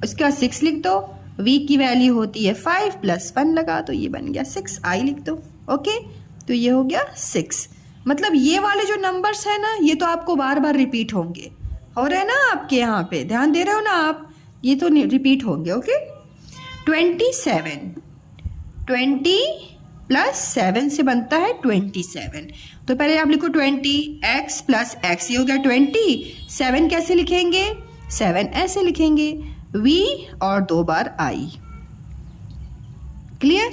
उसके बाद 6 लिख दो, v की वैल्यू होती है 5 प्लस 1 लगा, तो ये बन गया 6, i लिख दो। ओके, तो ये हो गया 6। मतलब ये वाले जो नंबर्स है ना, ये तो आपको बार बार रिपीट होंगे, हो रहे हैं ना आपके यहाँ पे, ध्यान दे रहे हो ना आप, ये तो रिपीट होंगे। ओके, 27 20 प्लस 7 से बनता है 27, तो पहले आप लिखो 20 x प्लस x, ये हो गया 20। 7 कैसे लिखेंगे? 7 ऐसे लिखेंगे, v और 2 बार i। क्लियर?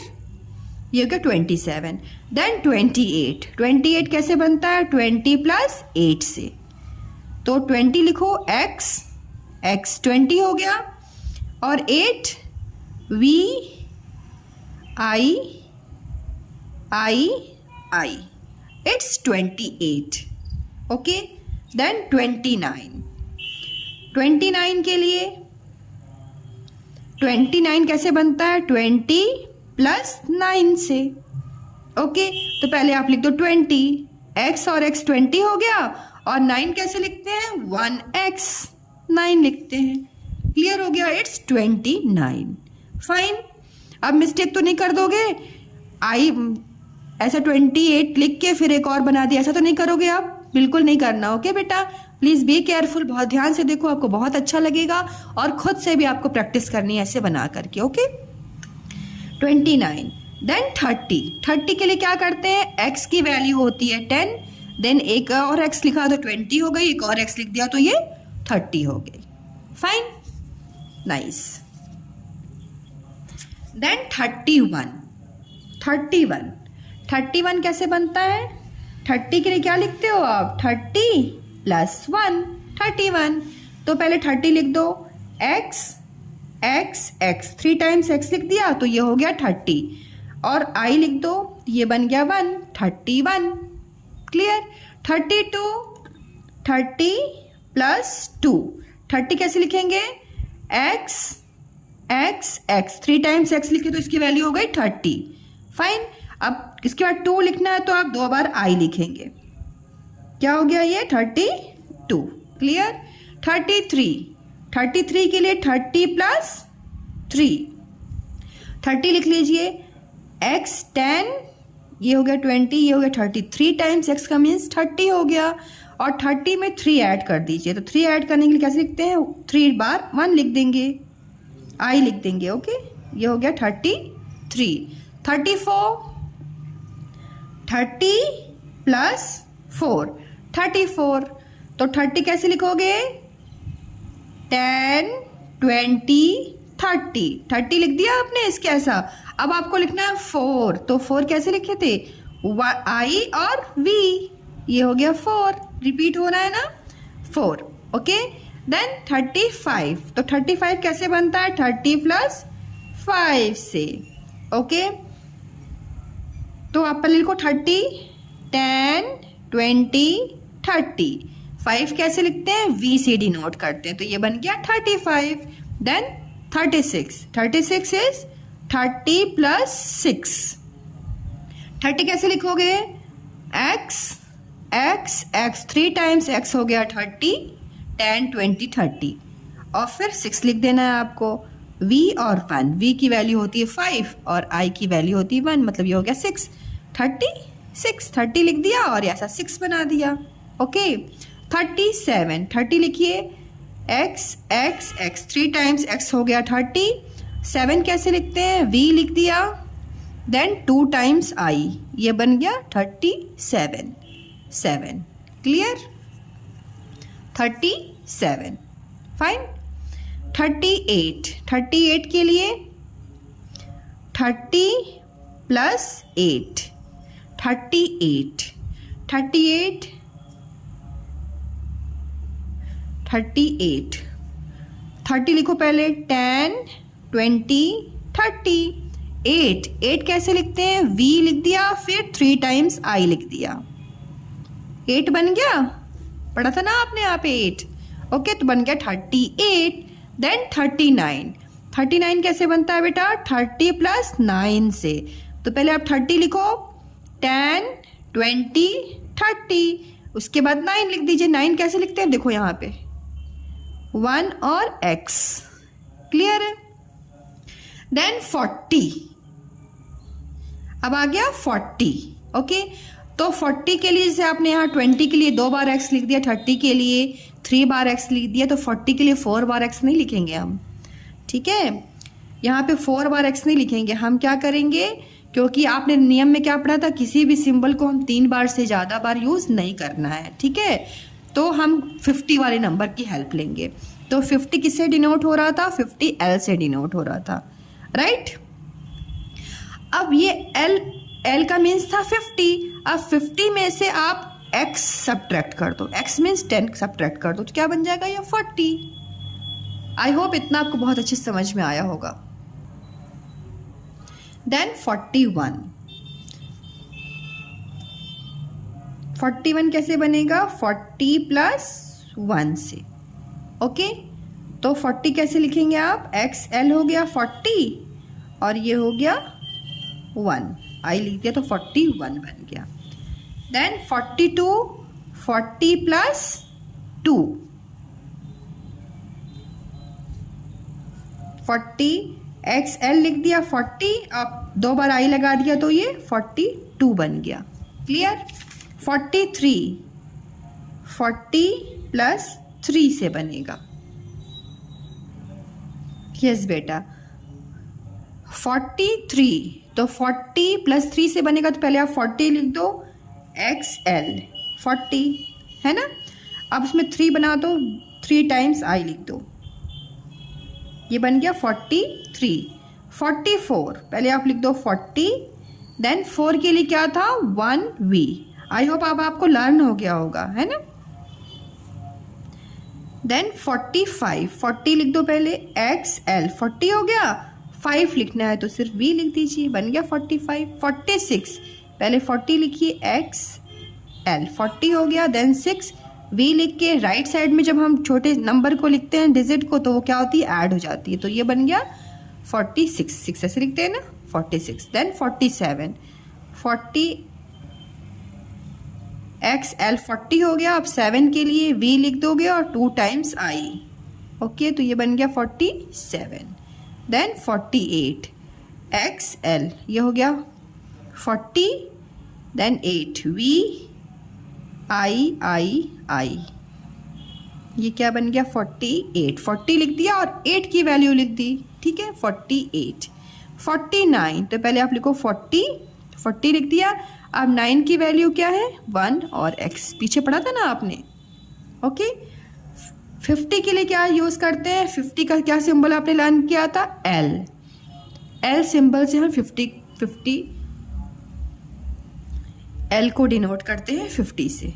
ये हो गया 27। देन 28 कैसे बनता है? 20 प्लस 8 से, तो 20 लिखो, x 20 हो गया, और 8 v i its 28। Okay, then 29 के लिए 29 कैसे बनता है? 20 प्लस 9 से। ओके, तो पहले आप लिख दो 20, x और x 20 हो गया, और 9 कैसे लिखते हैं? 1x 9 लिखते हैं। क्लियर हो गया? इट्स 29। फाइन, अब मिस्टेक तो नहीं कर दोगे, ऐसा 28 लिख के फिर एक और बना दिया, ऐसा तो नहीं करोगे आप? बिल्कुल नहीं करना। ओके बेटा, प्लीज़ बी केयरफुल, बहुत ध्यान से देखो, आपको बहुत अच्छा लगेगा, और खुद से भी आपको प्रैक्टिस करनी है ऐसे बना करके। ओके, 29। देन 30 के लिए क्या करते हैं? x की वैल्यू होती है 10, देन एक और x लिखा तो 20 हो गई, एक और x लिख दिया तो ये 30 हो गई। Fine, nice. देन 31 कैसे बनता है? 30 के लिए क्या लिखते हो आप? 30 प्लस 1 31, तो पहले 30 लिख दो, x 3 टाइम्स x लिख दिया तो ये हो गया 30, और i लिख दो, ये बन गया 1 31। क्लियर? 30 प्लस 2, 30 कैसे लिखेंगे? x 3 टाइम्स x लिखे तो इसकी वैल्यू हो गई 30। फाइन, अब इसके बाद 2 लिखना है तो आप 2 बार i लिखेंगे, क्या हो गया ये? 32। क्लियर? 33 के लिए 30 प्लस 3, 30 लिख लीजिए, x 10, ये हो गया 20, ये हो गया 30, 3 टाइम्स x का मीन्स 30 हो गया, और 30 में 3 ऐड कर दीजिए, तो 3 ऐड करने के लिए कैसे लिखते हैं? 3 बार 1 लिख देंगे, i लिख देंगे। ओके, ये हो गया 33। 34, 30 प्लस 4, 34, तो 30 कैसे लिखोगे? 10, 20, 30। 30 लिख दिया आपने इसके ऐसा। अब आपको लिखना है 4, तो 4 कैसे लिखे थे? आई और वी, ये हो गया 4, रिपीट हो रहा है ना 4। ओके, देन 35, तो 35 कैसे बनता है? 30 + 5 से। ओके, तो आप पहले लिखो 30, 10, 20, 30। 5 कैसे लिखते हैं? वी से डिनोट करते हैं, तो ये बन गया 35। Then 36, 36 is 30 + 6। 30 कैसे लिखोगे? x, x, x, 3 times x हो गया 30, 10, 20, 30, और फिर 6 लिख देना है आपको। v और 1, v की वैल्यू होती है 5 और i की वैल्यू होती है 1, मतलब ये हो गया 6। 30 लिख दिया और ऐसा 6 बना दिया। ओके, 37, 30 लिखिए, x, x, x, 3 times x हो गया 30। 7 कैसे लिखते हैं? v लिख दिया, देन 2 टाइम्स i, ये बन गया 37। 7 क्लियर? 37 फाइन। 38 के लिए 30 + 8, 38, 30 लिखो पहले, 10, 20, 30। 8 कैसे लिखते हैं? v लिख दिया, फिर 3 टाइम्स i लिख दिया, 8 बन गया। पढ़ा था ना आपने यहाँ पे 8। ओके, तो बन गया 38। देन 39 कैसे बनता है बेटा? 30 + 9 से। तो पहले आप 30 लिखो, 10, 20, 30, उसके बाद 9 लिख दीजिए। 9 कैसे लिखते हैं? देखो यहाँ पे 1 और x, क्लियर है? देन 40, अब आ गया 40। ओके, तो 40 के लिए जैसे आपने यहाँ 20 के लिए 2 बार x लिख दिया, 30 के लिए 3 बार x लिख दिया, तो 40 के लिए 4 बार x नहीं लिखेंगे हम, ठीक है? यहाँ पे 4 बार x नहीं लिखेंगे हम। क्या करेंगे? क्योंकि आपने नियम में क्या पढ़ा था? किसी भी सिंबल को हम 3 बार से ज़्यादा बार यूज़ नहीं करना है, ठीक है? तो हम 50 वाले नंबर की हेल्प लेंगे। तो 50 किससे डिनोट हो रहा था? 50 L से डिनोट हो रहा था, राइट? अब ये L का मीन्स था 50। अब 50 में से आप x सब्ट्रैक्ट कर दो, x मीन्स 10 सब्ट्रैक्ट कर दो, तो क्या बन जाएगा? ये 40। आई होप इतना आपको बहुत अच्छे समझ में आया होगा। देन 41 कैसे बनेगा? 40 + 1 से। ओके, तो 40 कैसे लिखेंगे आप? XL हो गया 40 और ये हो गया 1, आई लिख दिया, तो 41 बन गया। देन 42, 40 + 2, 40, XL लिख दिया 40, अब 2 बार आई लगा दिया, तो ये 42 बन गया, क्लियर? 43, 40 + 3 से बनेगा। यस बेटा, 43, तो 40 + 3 से बनेगा, तो पहले आप 40 लिख दो, XL 40 है ना। अब इसमें 3 बना दो, 3 टाइम्स i लिख दो, ये बन गया 43। 44 पहले आप लिख दो 40, देन 4 के लिए क्या था? 1v। आई होप अब आपको लर्न हो गया होगा, है ना। देन 45, 40 लिख दो पहले, XL 40 हो गया, 5 लिखना है तो सिर्फ v लिख दीजिए, बन गया 45। 46 पहले 40 लिखिए, XL 40 हो गया, देन 6 v लिख के राइट साइड में जब हम छोटे नंबर को लिखते हैं डिजिट को, तो वो क्या होती है? ऐड हो जाती है, तो ये बन गया 46। 6 ऐसे लिखते हैं ना, 46। देन 47, 40 XL 40 हो गया, अब 7 के लिए v लिख दोगे और 2 टाइम्स i। ओके, तो ये बन गया 47। देन 48 XL, ये हो गया 40, देन 8 v I, ये क्या बन गया? 48। 40 लिख दिया और 8 की वैल्यू लिख दी, ठीक है, 48। 49 तो पहले आप लिखो 40 लिख दिया, अब 9 की वैल्यू क्या है? 1 और x, पीछे पढ़ा था ना आपने, ओके 50 के लिए क्या यूज़ करते हैं, 50 का क्या सिंबल आपने लर्न किया था, एल सिंबल से हम 50 एल को डिनोट करते हैं 50 से,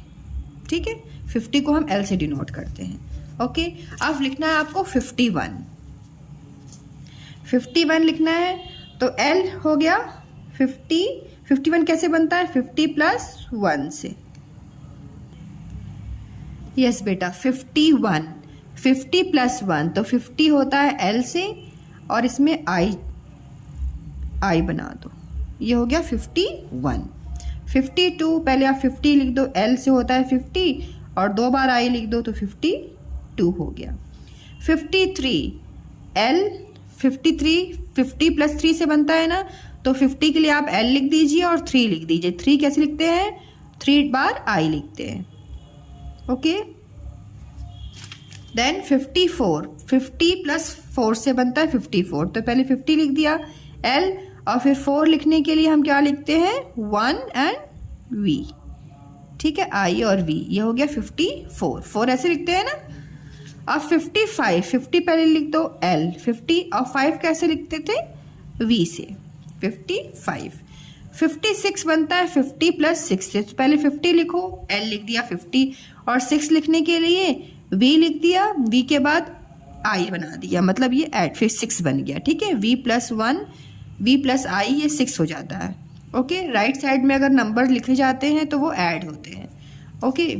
ठीक है, 50 को हम एल से डिनोट करते हैं। ओके अब लिखना है आपको 51 लिखना है, तो एल हो गया 51 कैसे बनता है, 50 प्लस 1 से। यस बेटा 50 प्लस 1, तो 50 होता है एल से और इसमें आई बना दो, ये हो गया 51। 52 पहले आप 50 लिख दो, एल से होता है 50 और 2 बार आई लिख दो तो 52 हो गया। 53 50 प्लस 3 से बनता है ना, तो 50 के लिए आप एल लिख दीजिए और 3 लिख दीजिए। 3 कैसे लिखते हैं, 3 बार आई लिखते हैं। ओके देन 54 50 प्लस 4 से बनता है 54, तो पहले 50 लिख दिया एल और फिर 4 लिखने के लिए हम क्या लिखते हैं, 1 एंड वी, ठीक है, आई और वी, ये हो गया 4 ऐसे लिखते हैं ना। अब 50 पहले लिख दो एल 50 और 5 कैसे लिखते थे, वी से 55। 56 बनता है 50 प्लस 6 से, तो पहले 50 लिखो, एल लिख दिया 50 और 6 लिखने के लिए वी लिख दिया, वी के बाद आई बना दिया, मतलब ये ऐड फिर 6 बन गया, ठीक है, वी प्लस 1 वी प्लस आई ये 6 हो जाता है। ओके राइट साइड में अगर नंबर लिखे जाते हैं तो वो ऐड होते हैं। ओके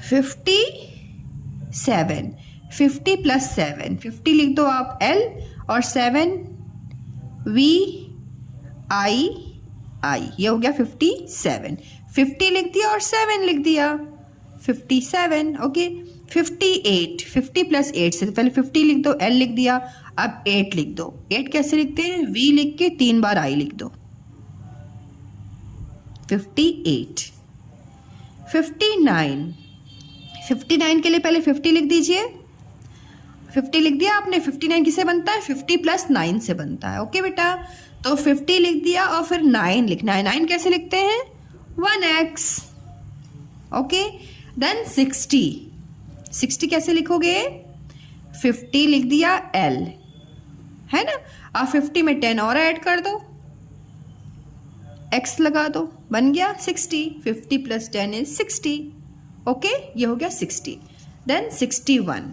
57 50 प्लस 7, 50 लिख दो आप एल और 7 वी आई, ये हो गया 57। 50 लिख दिया और 7 लिख दिया 57। ओके 58 50 प्लस 8 से, पहले 50 लिख दो, एल लिख दिया, अब 8 लिख दो। 8 कैसे लिखते हैं, वी लिख के 3 बार आई लिख दो 58। 59 के लिए पहले 50 लिख दीजिए, 50 लिख दिया आपने। 59 किससे बनता है, 50 प्लस 9 से बनता है। ओके बेटा, तो 50 लिख दिया और फिर 9 लिखना है। 9 कैसे लिखते हैं, 1x। ओके देन 60 कैसे लिखोगे, 50 लिख दिया l, है ना, अब 50 में 10 और ऐड कर दो, x लगा दो, बन गया 60। 50 प्लस 10 इज 60। ओके ये हो गया 60। देन 61,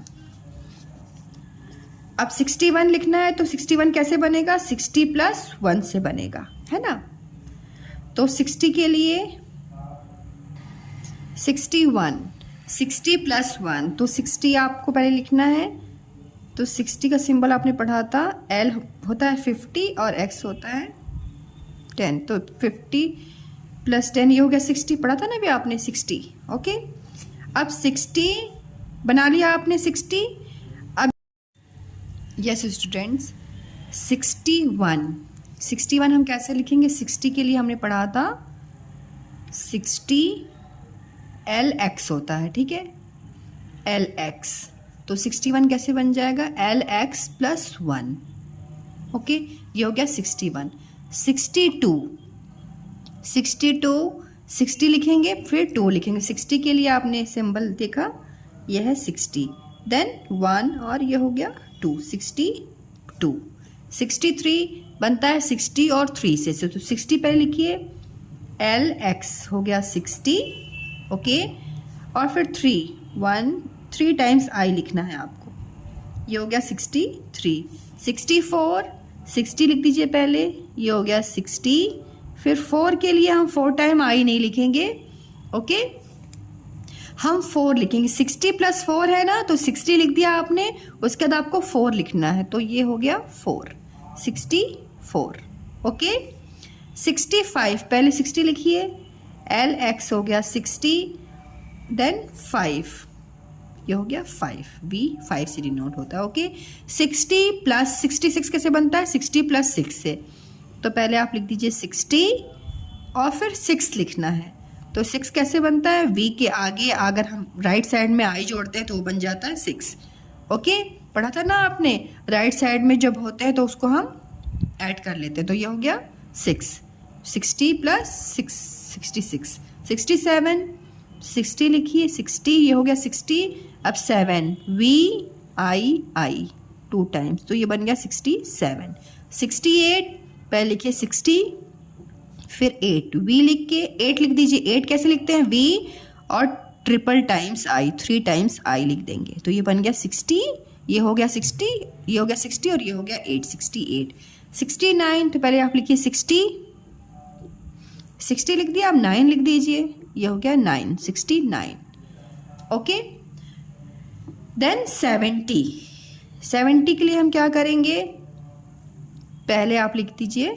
अब 61 लिखना है, तो 61 कैसे बनेगा, 60 प्लस 1 से बनेगा, है ना। तो 60 के लिए 60 प्लस 1, तो 60 आपको पहले लिखना है। तो 60 का सिंबल आपने पढ़ा था, L होता है 50 और X होता है 10, तो 50 प्लस 10 ये हो गया 60, पढ़ा था ना भी आपने 60। ओके अब 60 बना लिया आपने 60। अब यस स्टूडेंट्स 61 हम कैसे लिखेंगे, 60 के लिए हमने पढ़ा था 60 LX होता है, ठीक है, LX, तो 61 कैसे बन जाएगा, LX प्लस 1। ओके ये हो गया 61। 60 लिखेंगे फिर 2 लिखेंगे। 60 के लिए आपने सिंबल देखा, यह है 60, देन 1 और ये हो गया 2, 62। 63 बनता है 60 और 3 से, तो 60 पहले लिखिए, LX हो गया 60। ओके और फिर 3 टाइम्स आई लिखना है आपको, ये हो गया 63। 64 60 लिख दीजिए पहले, ये हो गया 60। फिर 4 के लिए हम 4 टाइम आई नहीं लिखेंगे, ओके हम 4 लिखेंगे। 60 प्लस 4 है ना, तो 60 लिख दिया आपने, उसके बाद आपको 4 लिखना है, तो ये हो गया 4, 64। ओके 65 पहले 60 लिखिए, LX हो गया 60, देन 5, ये हो गया 5, B 5 से डिनोट होता है। ओके 60 प्लस 66 कैसे बनता है, 60 प्लस 6 से, तो पहले आप लिख दीजिए 60 और फिर 6 लिखना है। तो 6 कैसे बनता है, V के आगे अगर हम राइट साइड में आई जोड़ते हैं तो वो बन जाता है 6। ओके पढ़ा था ना आपने, राइट साइड में जब होते हैं तो उसको हम ऐड कर लेते हैं, तो ये हो गया 6। 60 प्लस 6 66। 67 60 लिखिए, 60 ये हो गया 60। अब 7 VII 2 टाइम्स, तो ये बन गया 67। 68 पहले लिखिए 60, फिर 8 V लिख के 8 लिख दीजिए। 8 कैसे लिखते हैं? V और triple times I, 3 times I लिख देंगे, तो ये बन गया 60, ये हो गया 60, ये हो गया 60 और ये हो गया 8, 68। 69 तो पहले आप लिखिए 60 लिख दिया, आप 9 लिख दीजिए, ये हो गया 9, 69। ओके, देन 70 के लिए हम क्या करेंगे? पहले आप लिख दीजिए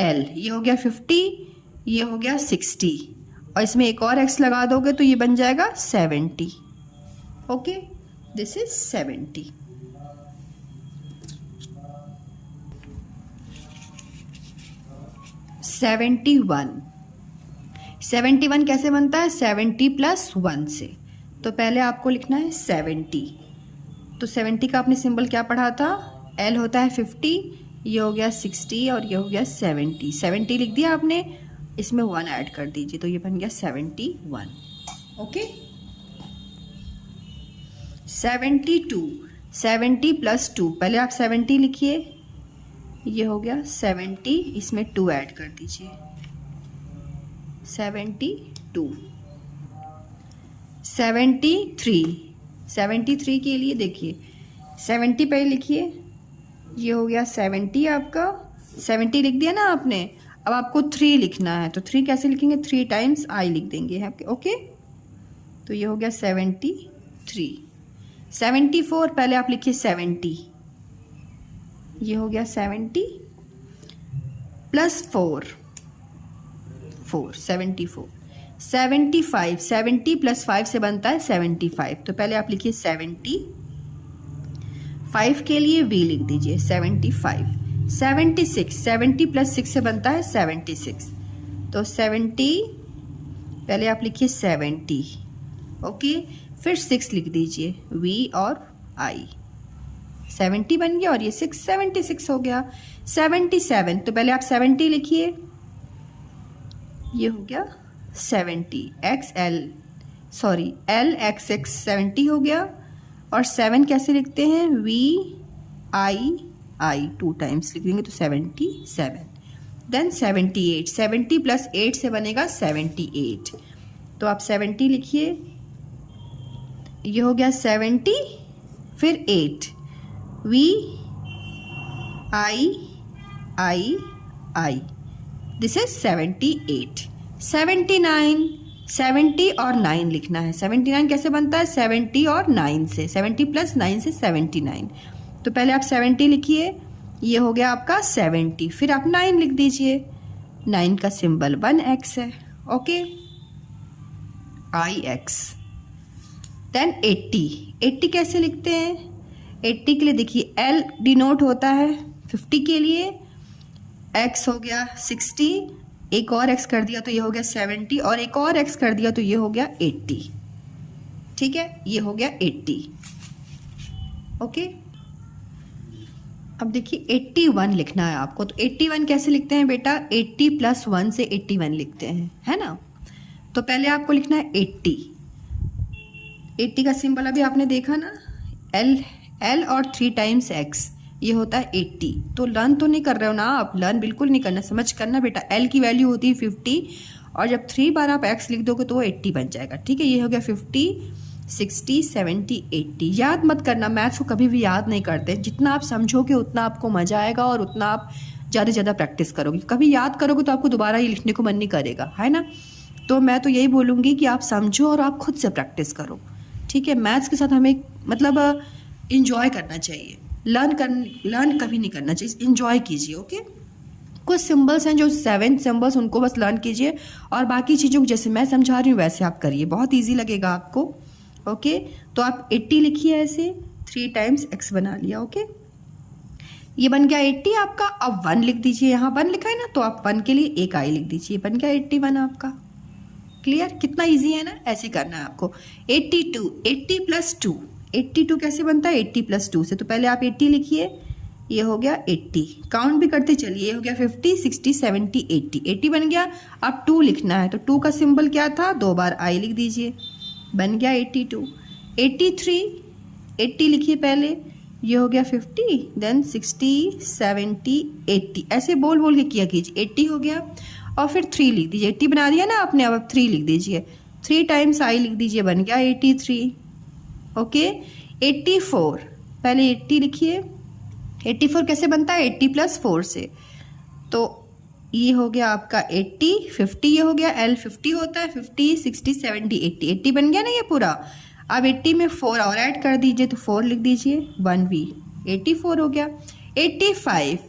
L, ये हो गया 50, ये हो गया 60 और इसमें एक और x लगा दोगे तो ये बन जाएगा 70। Okay, this is 70। Seventy one कैसे बनता है? 70 + 1 से। तो पहले आपको लिखना है 70, तो 70 का आपने सिंबल क्या पढ़ा था? L होता है 50, ये हो गया 60 और ये हो गया 70। 70 लिख दिया आपने, इसमें 1 ऐड कर दीजिए, तो ये बन गया 71। ओके, 72, 70 + 2, पहले आप 70 लिखिए, ये हो गया 70, इसमें 2 ऐड कर दीजिए, 72। 73 के लिए देखिए 70 पहले लिखिए, ये हो गया 70 आपका, 70 लिख दिया ना आपने। अब आपको 3 लिखना है, तो 3 कैसे लिखेंगे? 3 टाइम्स I लिख देंगे आपके। ओके, तो ये हो गया 73। 74 पहले आप लिखिए 70, ये हो गया 70 + 4 74। 75, 70 + 5 से बनता है 75, तो पहले आप लिखिए 70, 5 के लिए V लिख दीजिए 75। 76, 70 + 6 से बनता है 76, तो 70 पहले आप लिखिए 70। ओके, फिर 6 लिख दीजिए, V और I, 70 बन गया और ये 6, 76 हो गया। 77 तो पहले आप 70 लिखिए, ये हो गया 70, LXX 70 हो गया। और 7 कैसे लिखते हैं? VII 2 टाइम्स लिख देंगे, तो 77। देन 78, 70 + 8 से बनेगा 78, तो आप 70 लिखिए, ये हो गया 70, फिर 8 VII, दिस इज 78। 79, 70 और 9 लिखना है। 79 कैसे बनता है? 70 और 9 से, 70 + 9 से 79, तो पहले आप 70 लिखिए, ये हो गया आपका 70, फिर आप 9 लिख दीजिए, 9 का सिंबल 1x है। Okay, IX। देन 80 कैसे लिखते हैं? 80 के लिए देखिए L डिनोट होता है 50 के लिए, X हो गया 60, एक और X कर दिया तो ये हो गया 70, और एक और X कर दिया तो ये हो गया 80। ठीक है, ये हो गया 80। ओके, अब देखिए 81 लिखना है आपको, तो 81 कैसे लिखते हैं बेटा? 80 + 1 से 81 लिखते हैं, है ना। तो पहले आपको लिखना है 80 का सिंबल अभी आपने देखा ना, L और 3 टाइम्स X, ये होता है 80। तो लर्न तो नहीं कर रहे हो ना आप? लर्न बिल्कुल नहीं करना, समझ करना बेटा। L की वैल्यू होती है 50, और जब 3 बार आप X लिख दोगे तो वो 80 बन जाएगा। ठीक है, ये हो गया 50, 60, 70, 80। याद मत करना, मैथ्स को कभी भी याद नहीं करते। जितना आप समझोगे उतना आपको मजा आएगा और उतना आप ज़्यादा से ज़्यादा प्रैक्टिस करोगे। कभी याद करोगे तो आपको दोबारा ये लिखने को मन नहीं करेगा, है ना। तो मैं तो यही बोलूँगी कि आप समझो और आप खुद से प्रैक्टिस करो। ठीक है, मैथ्स के साथ हमें मतलब इंजॉय करना चाहिए, लर्न कभी नहीं करना चाहिए, इंजॉय कीजिए। ओके, कुछ सिंबल्स हैं जो 7 सिंबल्स, उनको बस लर्न कीजिए, और बाकी चीज़ों को जैसे मैं समझा रही हूँ वैसे आप करिए, बहुत ईजी लगेगा आपको। ओके, तो आप 80 लिखिए, ऐसे 3 टाइम्स X बना लिया। ओके, ये बन गया 80 आपका। अब 1 लिख दीजिए, यहाँ 1 लिखा है ना, तो आप 1 के लिए एक I लिख दीजिए, बन गया 81 आपका। क्लियर? कितना इजी है ना, ऐसे करना है आपको। 82, 80 + 2, 82 कैसे बनता है? 80 + 2 से, तो पहले आप 80 लिखिए, ये हो गया 80, काउंट भी करते चलिए, ये हो गया 50, 60, 70, 80, 80 बन गया। अब 2 लिखना है तो 2 का सिंबल क्या था, 2 बार आई लिख दीजिए, बन गया 82। 83, 80 लिखिए पहले, ये हो गया 50, देन 60, 70, 80, ऐसे बोल बोल के किया कीजिए। 80 हो गया और फिर 3 लिख दीजिए, 80 बना दिया ना आपने, अब 3 लिख दीजिए, 3 टाइम्स आई लिख दीजिए, बन गया 83। ओके 84, पहले 80 लिखिए। 84 कैसे बनता है, 80 + 4 से, तो ये हो गया आपका 80, 50 ये हो गया, L 50 होता है, 50, 60, 70, 80, 80 बन गया ना ये पूरा। अब 80 में 4 और ऐड कर दीजिए तो 4 लिख दीजिए, 1V, 84 हो गया। 85,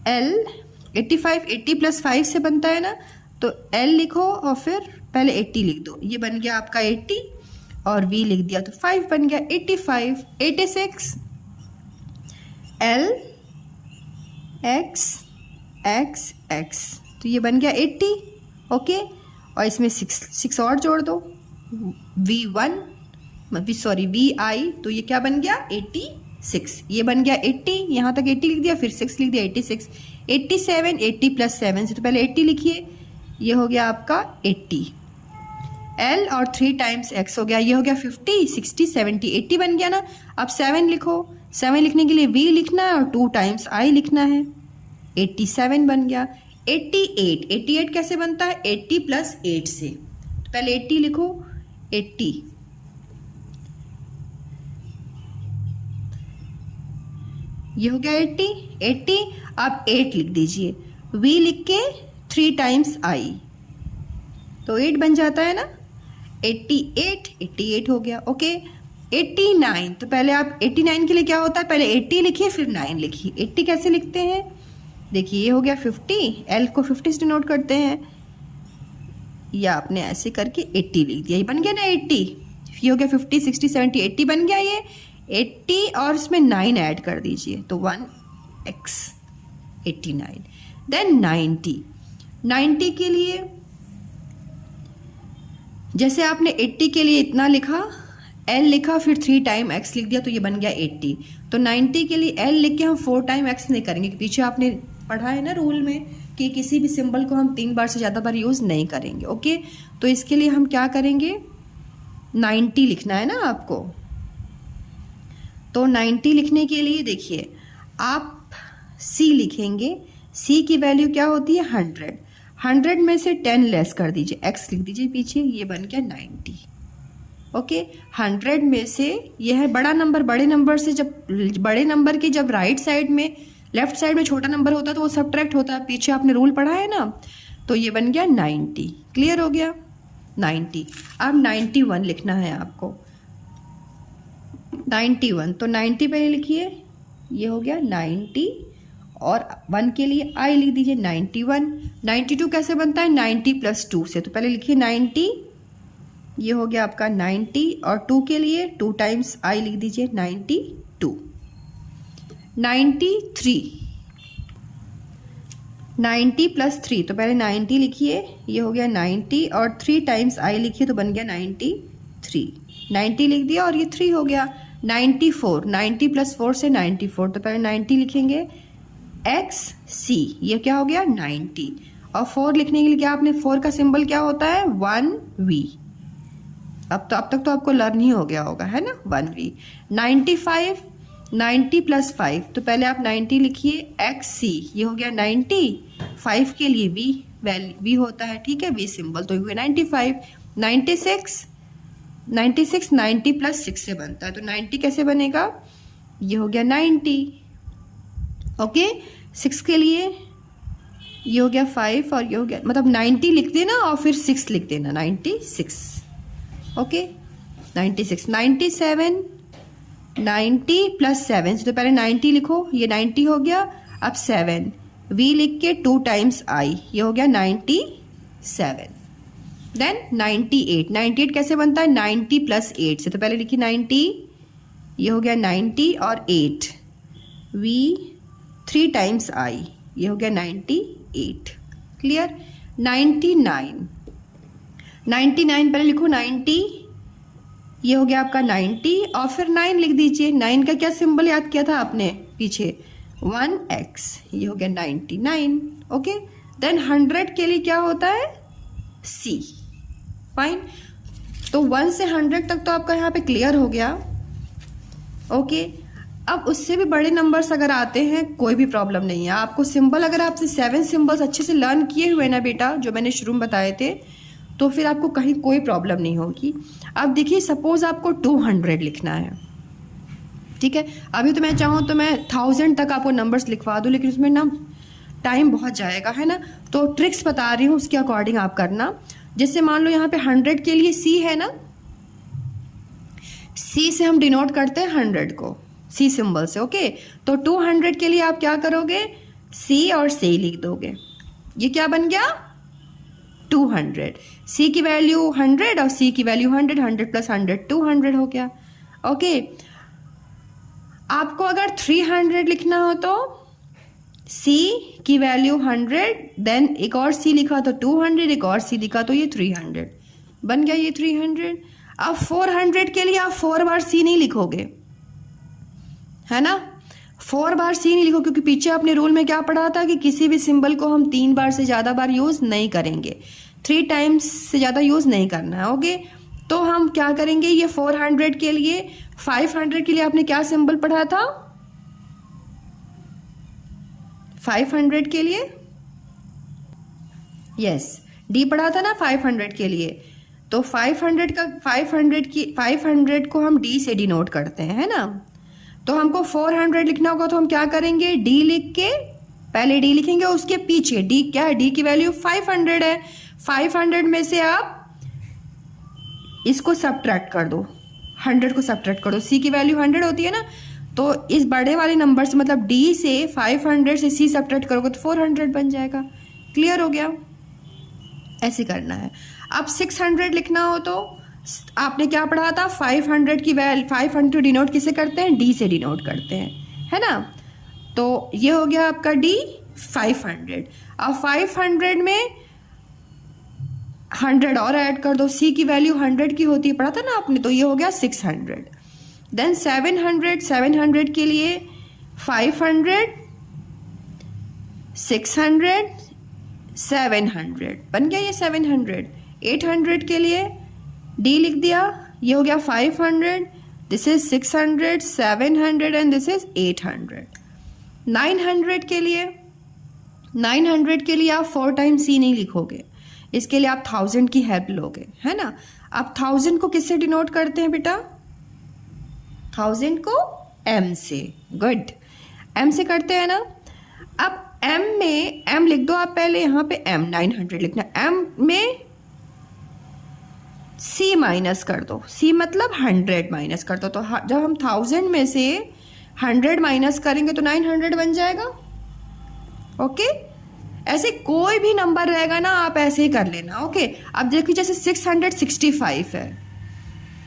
L 85 80 + 5 से बनता है ना, तो L लिखो और फिर पहले 80 लिख दो, ये बन गया आपका 80 और V लिख दिया तो 5 बन गया 85। 86, L X X X, तो ये बन गया 80। ओके और इसमें 6 और जोड़ दो, V1 सॉरी VI, तो ये क्या बन गया 86, ये बन गया 80, यहाँ तक 80 लिख दिया, फिर 6 लिख दिया 86। 87, 80 + 7 से, तो पहले 80 लिखिए, ये हो गया आपका 80, L और 3 टाइम्स X हो गया, ये हो गया 50, 60, 70, 80 बन गया ना। अब 7 लिखो, 7 लिखने के लिए V लिखना है और 2 टाइम्स I लिखना है, 87 बन गया। 88, 88 कैसे बनता है, 80 + 8 से, तो पहले 80 लिखो, 80, ये हो गया 80, 80, अब 8 लिख दीजिए, V लिख के 3 टाइम्स I, तो 8 बन जाता है ना। 88, 88 हो गया। ओके 89, तो पहले आप 89 के लिए क्या होता है, पहले 80 लिखिए फिर 9 लिखिए। 80 कैसे लिखते हैं, देखिए ये हो गया 50, L को 50 से डिनोट करते हैं, या आपने ऐसे करके 80 लिख दिया, ये बन गया ना 80। ये हो गया 50, 60, 70, 80 बन गया ये 80, और इसमें 9 ऐड कर दीजिए तो 1x 89। देन 90, 90 के लिए जैसे आपने 80 के लिए इतना लिखा, L लिखा फिर 3 टाइम X लिख दिया, तो ये बन गया 80। तो 90 के लिए L लिख के हम 4 टाइम X नहीं करेंगे, पीछे आपने पढ़ा है ना रूल में कि किसी भी सिंबल को हम 3 बार से ज़्यादा बार यूज़ नहीं करेंगे। ओके तो इसके लिए हम क्या करेंगे, 90 लिखना है ना आपको, तो 90 लिखने के लिए देखिए आप C लिखेंगे, C की वैल्यू क्या होती है 100, 100 में से 10 लेस कर दीजिए, X लिख दीजिए पीछे, ये बन गया 90। ओके 100 में से, यह है बड़ा नंबर, बड़े नंबर से जब बड़े नंबर की जब राइट साइड में लेफ्ट साइड में छोटा नंबर होता है तो वो सबट्रैक्ट होता है, पीछे आपने रूल पढ़ा है ना, तो ये बन गया 90। क्लियर हो गया 90। अब 91 लिखना है आपको, 91, तो 90 पहले लिखिए, ये हो गया 90 और 1 के लिए I लिख दीजिए 91। 92 कैसे बनता है, 90 + 2 से, तो पहले लिखिए 90, ये हो गया आपका 90 और 2 के लिए 2 टाइम्स I लिख दीजिए 92। 93, 90 + 3, तो पहले 90 लिखिए, ये हो गया 90 और 3 टाइम्स I लिखिए तो बन गया 93। 90 लिख दिया और ये 3 हो गया। 94, 90 + 4 से 94, तो पहले 90 लिखेंगे, XC, ये क्या हो गया 90, और 4 लिखने के लिए क्या आपने 4 का सिंबल क्या होता है 1V। अब तक तो आपको लर्न ही हो गया होगा है ना 1V। 95, 90 + 5, तो पहले आप 90 लिखिए, XC, ये हो गया 90, 5 के लिए V होता है, ठीक है, V सिंबल, तो ये 95। 96, 90 + 6 से बनता है, तो 90 कैसे बनेगा, ये हो गया 90। ओके 6 के लिए ये हो गया 5 और ये हो गया, मतलब 90 लिख देना और फिर 6 लिख देना, 96। ओके 96। 97, 90 + 7, तो पहले 90 लिखो, ये 90 हो गया, अब 7 V लिख के 2 टाइम्स I, ये हो गया 97। देन 98, 98 कैसे बनता है 90 + 8 से, तो पहले लिखिए 90, ये हो गया 90 और 8 V 3 टाइम्स I, ये हो गया 98। क्लियर। 99, 99 पहले लिखो 90, ये हो गया आपका 90 और फिर 9 लिख दीजिए। 9 का क्या सिंबल याद किया था आपने पीछे, 1x, ये हो गया 99। ओके, देन 100 के लिए क्या होता है, C। फाइन, तो 1 से 100 तक तो आपका यहाँ पे क्लियर हो गया। ओके, अब उससे भी बड़े नंबर्स अगर आते हैं कोई भी प्रॉब्लम नहीं है आपको। सिंबल अगर आपसे 7 सिंबल्स अच्छे से लर्न किए हुए ना बेटा, जो मैंने शुरू में बताए थे, तो फिर आपको कहीं कोई प्रॉब्लम नहीं होगी। अब देखिए, सपोज आपको 200 लिखना है, ठीक है। अभी तो मैं चाहूँ तो मैं 1000 तक आपको नंबर्स लिखवा दूँ, लेकिन उसमें ना टाइम बहुत जाएगा, है ना। तो ट्रिक्स बता रही हूँ, उसके अकॉर्डिंग आप करना। जैसे मान लो यहाँ पे 100 के लिए C है ना, C से हम डिनोट करते हैं 100 को, C सिंबल से। ओके, तो 200 के लिए आप क्या करोगे, C और C लिख दोगे। ये क्या बन गया, 200। C की वैल्यू 100 और C की वैल्यू 100, 100 प्लस 100 200 हो गया। ओके, आपको अगर 300 लिखना हो तो C की वैल्यू 100, देन एक और C लिखा तो 200, एक और C लिखा तो ये 300 बन गया, ये 300। अब 400 के लिए आप 4 बार C नहीं लिखोगे, है ना। 4 बार C नहीं लिखो, क्योंकि पीछे आपने रूल में क्या पढ़ा था कि किसी भी सिंबल को हम 3 बार से ज़्यादा बार यूज़ नहीं करेंगे, 3 टाइम्स से ज़्यादा यूज़ नहीं करना है। ओके, तो हम क्या करेंगे, ये 400 के लिए, 500 के लिए आपने क्या सिंबल पढ़ा था, 500 के लिए यस D पढ़ा था ना 500 के लिए। तो 500 को हम D से डिनोट करते हैं, है ना। तो हमको 400 लिखना होगा, तो हम क्या करेंगे, D लिख के पहले D लिखेंगे, उसके पीछे D क्या है, D की वैल्यू 500 है। 500 में से आप इसको सब्ट्रैक्ट कर दो, 100 को सब्ट्रैक्ट कर दो, C की वैल्यू 100 होती है ना, तो इस बड़े वाले नंबर से मतलब D से 500 से C सब्ट्रैक्ट करोगे तो 400 बन जाएगा। क्लियर हो गया, ऐसे करना है। अब 600 लिखना हो तो आपने क्या पढ़ा था, 500 की वैल्यू 500 डिनोट किसे करते हैं, D से डिनोट करते हैं, है ना। तो ये हो गया आपका D 500। अब 500 में 100 और ऐड कर दो, C की वैल्यू 100 की होती है, पढ़ा था ना आपने, तो ये हो गया 600। देन 700 के लिए 500, 600, 700 बन गया ये 700। 800 के लिए D लिख दिया, ये हो गया 500, this is 600, 700 and this is 800। 900 के लिए, 900 के लिए आप 4 टाइम्स C नहीं लिखोगे, इसके लिए आप 1000 की हेल्प लोगे, है ना। आप 1000 को किससे डिनोट करते हैं बेटा, 1000 को M से। गुड, M से करते हैं ना। अब M में M लिख दो आप पहले, यहाँ पे M 900 लिखना, M में C माइनस कर दो, C मतलब 100 माइनस कर दो। तो जब हम 1000 में से 100 माइनस करेंगे तो 900 बन जाएगा। ओके, ऐसे कोई भी नंबर रहेगा ना आप ऐसे ही कर लेना। ओके, अब देखिए जैसे 665 है,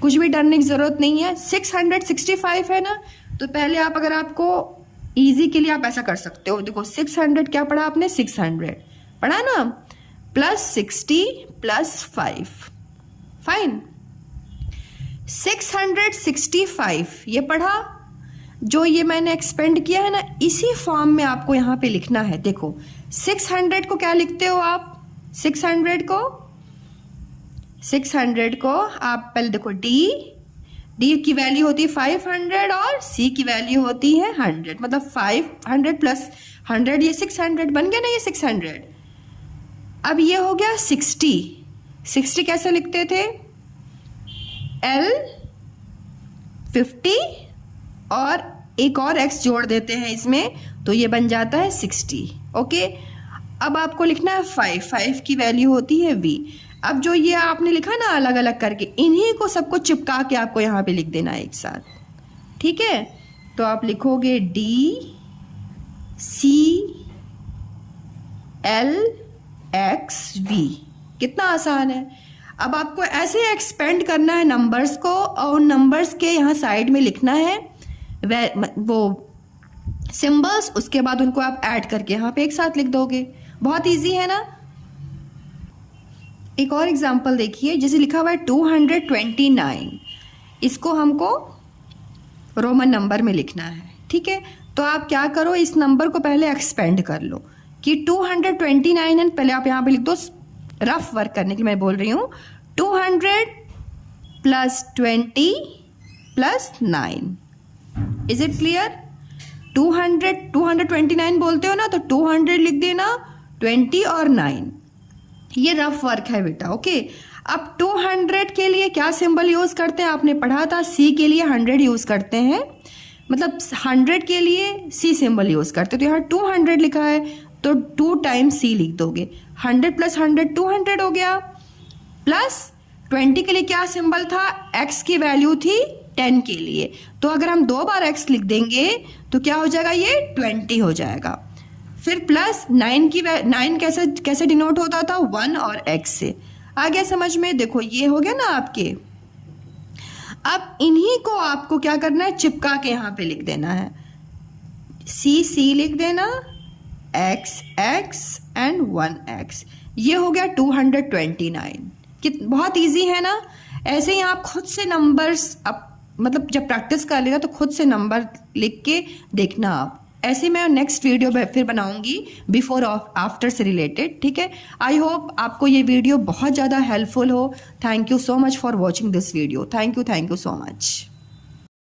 कुछ भी डरने की ज़रूरत नहीं है। 665 है ना, तो पहले आप अगर आपको इजी के लिए आप ऐसा कर सकते हो, देखो 600 क्या पढ़ा आपने, 600 पढ़ा ना, प्लस 60 प्लस 5, फाइन। 665 ये पढ़ा, जो ये मैंने एक्सपेंड किया है ना, इसी फॉर्म में आपको यहाँ पे लिखना है। देखो 600 को क्या लिखते हो आप, 600 को आप पहले देखो D की वैल्यू होती है 500 और C की वैल्यू होती है 100, मतलब 500 प्लस 100 ये 600 बन गया ना, ये 600। अब ये हो गया 60 कैसे लिखते थे, L 50 और एक और x जोड़ देते हैं इसमें, तो ये बन जाता है 60। ओके, अब आपको लिखना है 5 की वैल्यू होती है V। अब जो ये आपने लिखा ना अलग अलग करके, इन्हीं को सबको चिपका के आपको यहाँ पे लिख देना है एक साथ, ठीक है। तो आप लिखोगे D C L X V, कितना आसान है। अब आपको ऐसे एक्सपेंड करना है नंबर्स को, और नंबर्स के यहाँ साइड में लिखना है वो सिंबल्स, उसके बाद उनको आप ऐड करके यहाँ पे एक साथ लिख दोगे। बहुत इजी है ना। एक और एग्जांपल देखिए, जैसे लिखा हुआ है 229, इसको हमको रोमन नंबर में लिखना है, ठीक है। तो आप क्या करो, इस नंबर को पहले एक्सपेंड कर लो कि 229 एंड पहले आप यहाँ पे लिख दो, रफ वर्क करने के लिए मैं बोल रही हूँ, 200 plus 20 plus 9। Is it clear? 229 बोलते हो ना, तो 200 लिख देना, 20 और 9। ये रफ वर्क है बेटा, ओके। अब 200 के लिए क्या सिंबल यूज करते हैं, आपने पढ़ा था, सी के लिए 100 यूज करते हैं, मतलब 100 के लिए सी सिंबल यूज करते हैं। तो यहाँ 200 लिखा है तो 2 टाइम्स सी लिख दोगे, 100 प्लस 100 200 हो गया। प्लस 20 के लिए क्या सिंबल था, x की वैल्यू थी 10 के लिए, तो अगर हम 2 बार x लिख देंगे तो क्या हो जाएगा, ये 20 हो जाएगा। फिर प्लस 9 कैसे डिनोट होता था, 1 और x से। आ गया समझ में? देखो ये हो गया ना आपके। अब इन्हीं को आपको क्या करना है, चिपका के यहाँ पे लिख देना है, C लिख देना, x एंड 1x। ये हो गया 229। कि बहुत इजी है ना। ऐसे ही आप खुद से नंबर्स मतलब जब प्रैक्टिस कर लेना तो खुद से नंबर लिख के देखना आप। ऐसे मैं नेक्स्ट वीडियो फिर बनाऊंगी बिफोर और आफ्टर से रिलेटेड, ठीक है। आई होप आपको ये वीडियो बहुत ज़्यादा हेल्पफुल हो। Thank you so much for watching this video. Thank you so much.